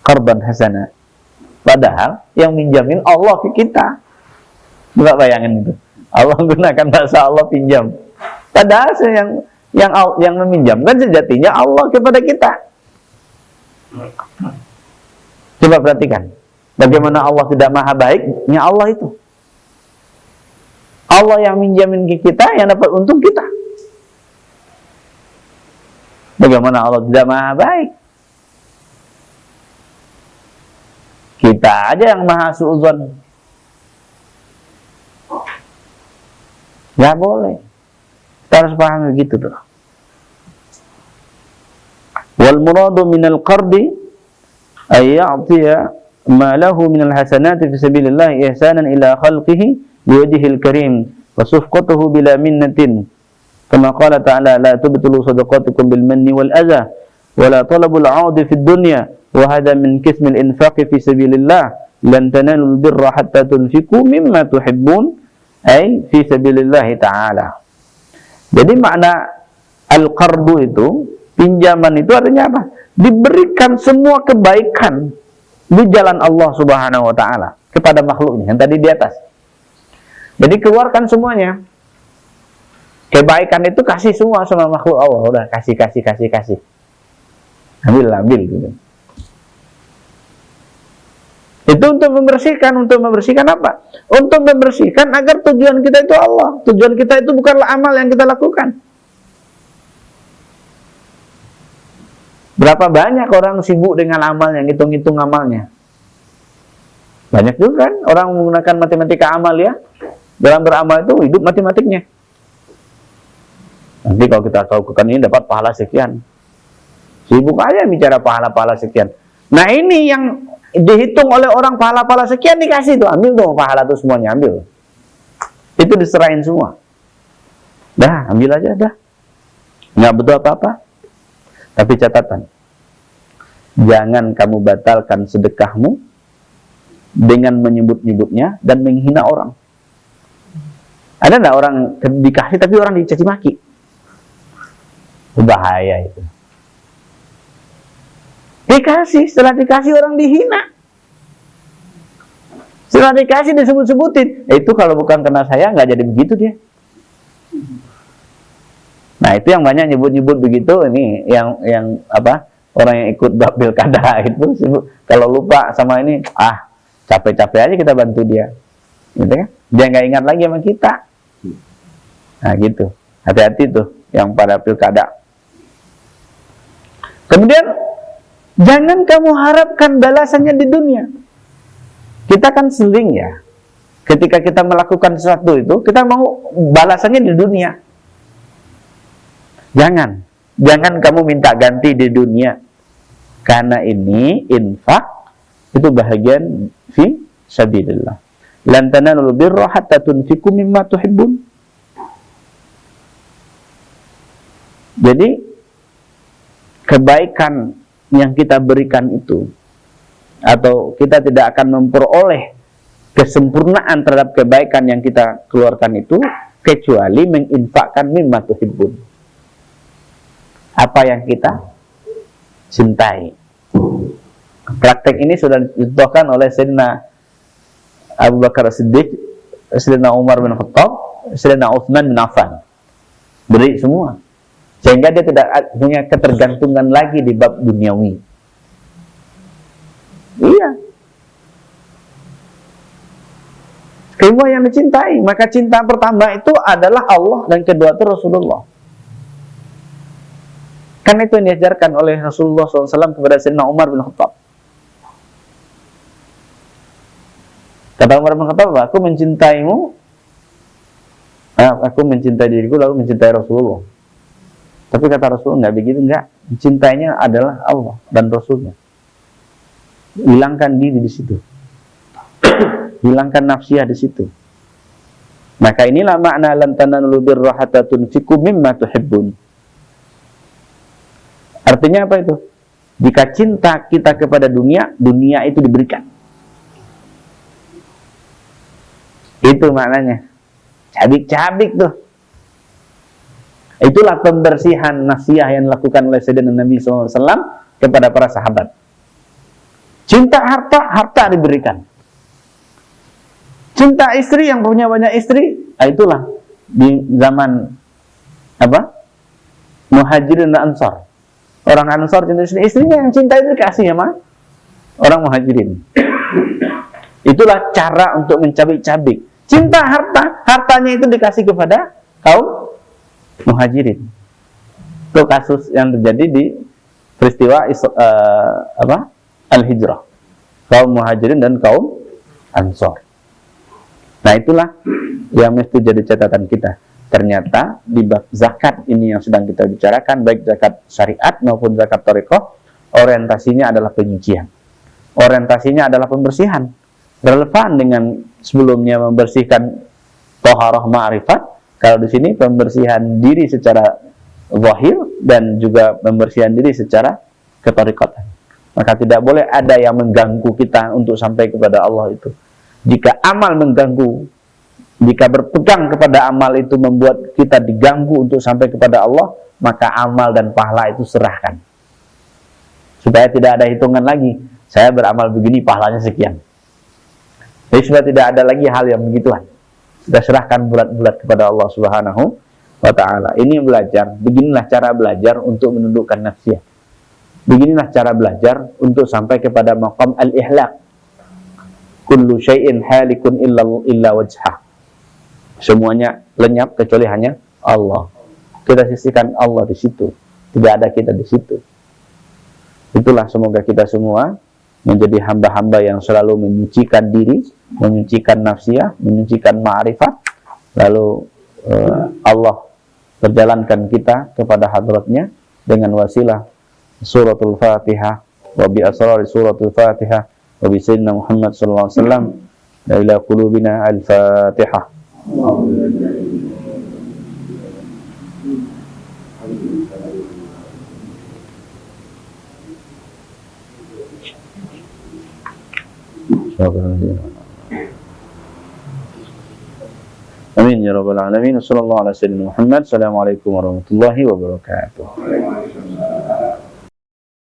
B: qardan hasana. Padahal yang minjamin Allah ke kita. Coba bayangin itu. Allah gunakan bahasa Allah pinjam. Padahal yang meminjamkan sejatinya Allah kepada kita. Coba perhatikan. Bagaimana Allah tidak maha baiknya Allah itu. Allah yang minjamin ke kita, yang dapat untung kita. Bagaimana Allah tidak maha baik? Kita aja yang maha suudzon. Gak boleh. Kita harus paham begitu tuh. Wal muradu minal qardi ay ya'tiya ma lahu minal hasanati fi sabilillah ihsanan ila khalqihi biwajhil karim wa sufqatuhu bila minnatin. Kama qala ta'ala la tubtilu sadaqatukum bil manni wal adha wa la talabul 'audi fid dunya wa hadha min qismil infaqi fi sabilillah lan tanalul birra hatta tunfiqu mimma tuhibbun ay fi sabilillah ta'ala. Jadi makna al-qardu itu, pinjaman itu artinya apa? Diberikan semua kebaikan di jalan Allah Subhanahu wa taala kepada makhluknya yang tadi di atas. Jadi keluarkan semuanya. Kebaikan itu kasih semua sama makhluk Allah, udah kasih. Ambil gitu. Itu untuk membersihkan apa? Untuk membersihkan agar tujuan kita itu Allah. Tujuan kita itu bukanlah amal yang kita lakukan. Berapa banyak orang sibuk dengan amal yang hitung-hitung amalnya? Banyak juga kan orang menggunakan matematika amal ya. Dalam beramal itu hidup matematiknya. Nanti kalau kita lakukan ini dapat pahala sekian. Sibuk aja bicara pahala-pahala sekian. Nah ini yang dihitung oleh orang pahala-pahala sekian dikasih tuh, ambil dong pahala tuh semuanya, ambil. Itu diserahin semua. Dah, ambil aja dah. Nggak butuh apa-apa. Tapi catatan, jangan kamu batalkan sedekahmu dengan menyebut-nyebutnya dan menghina orang. Ada nggak orang dikasih tapi orang dicaci maki? Bahaya itu. Dikasih, setelah dikasih orang dihina. Setelah dikasih disebut-sebutin. Itu kalau bukan kena saya nggak jadi begitu dia. Nah itu yang banyak nyebut-nyebut begitu. Ini yang apa? Orang yang ikut pilkada itu kalau lupa sama ini, capek-capek aja kita bantu dia. Gitu kan? Dia nggak ingat lagi sama kita. Nah gitu. Hati-hati tuh yang pada pilkada. Kemudian jangan kamu harapkan balasannya di dunia. Kita kan sering ya, ketika kita melakukan sesuatu itu, kita mau balasannya di dunia. Jangan kamu minta ganti di dunia. Karena ini infak itu bahagian fi sabilillah. Lan tanalul birra hatta tunfiqu mimma tuhibbun. Jadi kebaikan yang kita berikan itu, atau kita tidak akan memperoleh kesempurnaan terhadap kebaikan yang kita keluarkan itu kecuali menginfakkan mimma tuhibbun, apa yang kita cintai. Praktek ini sudah dicontohkan oleh Sayyidina Abu Bakar Siddiq, Sayyidina Umar bin Khattab, Sayyidina Utsman bin Affan. Beri semua. Sehingga dia tidak punya ketergantungan lagi di bab duniawi. Iya. Semua yang dicintai. Maka cinta pertama itu adalah Allah dan kedua itu Rasulullah. Kan itu yang diajarkan oleh Rasulullah SAW kepada Sayyidina Umar bin Khattab. Kata Umar bin Khattab, aku mencintaimu, aku mencintai diriku lalu mencintai Rasulullah. Tapi kata Rasul nggak begitu, nggak. Cintainya adalah Allah dan Rasulnya. Hilangkan diri di situ. Hilangkan nafsiyah di situ. Maka inilah makna lan tanalul birra hatta tunfiqu mimma tuhibbun. Artinya apa itu? Jika cinta kita kepada dunia, dunia itu diberikan. Itu maknanya. Cabik-cabik tuh. Itulah pembersihan nasiah yang dilakukan oleh Sayyidina Nabi SAW kepada para sahabat. Cinta harta, harta diberikan. Cinta istri, yang punya banyak istri, itulah di zaman apa? Muhajirin dan Ansar. Orang Ansar cinta istri, istrinya yang cinta itu dikasih sama orang Muhajirin. Itulah cara untuk mencabik-cabik. Cinta harta, hartanya itu dikasih kepada kaum Muhajirin. Itu kasus yang terjadi di peristiwa Al-Hijrah. Kaum Muhajirin dan kaum Ansar. Nah, itulah yang mesti jadi catatan kita. Ternyata di bab zakat ini yang sedang kita bicarakan, baik zakat syariat maupun zakat thariqah, orientasinya adalah penyucian. Orientasinya adalah pembersihan. Relevan dengan sebelumnya membersihkan thaharah ma'rifat. Kalau di sini pembersihan diri secara zahir dan juga pembersihan diri secara ketarikatan. Maka tidak boleh ada yang mengganggu kita untuk sampai kepada Allah itu. Jika amal mengganggu, jika berpegang kepada amal itu membuat kita diganggu untuk sampai kepada Allah, maka amal dan pahala itu serahkan. Supaya tidak ada hitungan lagi. Saya beramal begini, pahalanya sekian. Jadi supaya tidak ada lagi hal yang begituan. Kita serahkan bulat-bulat kepada Allah Subhanahu wa ta'ala. Ini belajar. Beginilah cara belajar untuk menundukkan nafsiyah. Beginilah cara belajar untuk sampai kepada maqam al-ihlaq. Kullu syai'in halikun illa wajhah. Semuanya lenyap kecuali hanya Allah. Kita sisihkan Allah di situ. Tidak ada kita di situ. Itulah semoga kita semua menjadi hamba-hamba yang selalu menyucikan diri, menyucikan nafsiyah, menyucikan ma'rifat, lalu Allah berjalankan kita kepada hadratnya dengan wasilah suratul Fatihah wa bi asrar suratul Fatihah wa bi sayyidina Muhammad sallallahu alaihi wasallam ila qulubina al-Fatihah. Amin ya rabbal alamin. Sallallahu alaihi wasallam. Muhammad. Assalamualaikum warahmatullahi wabarakatuh.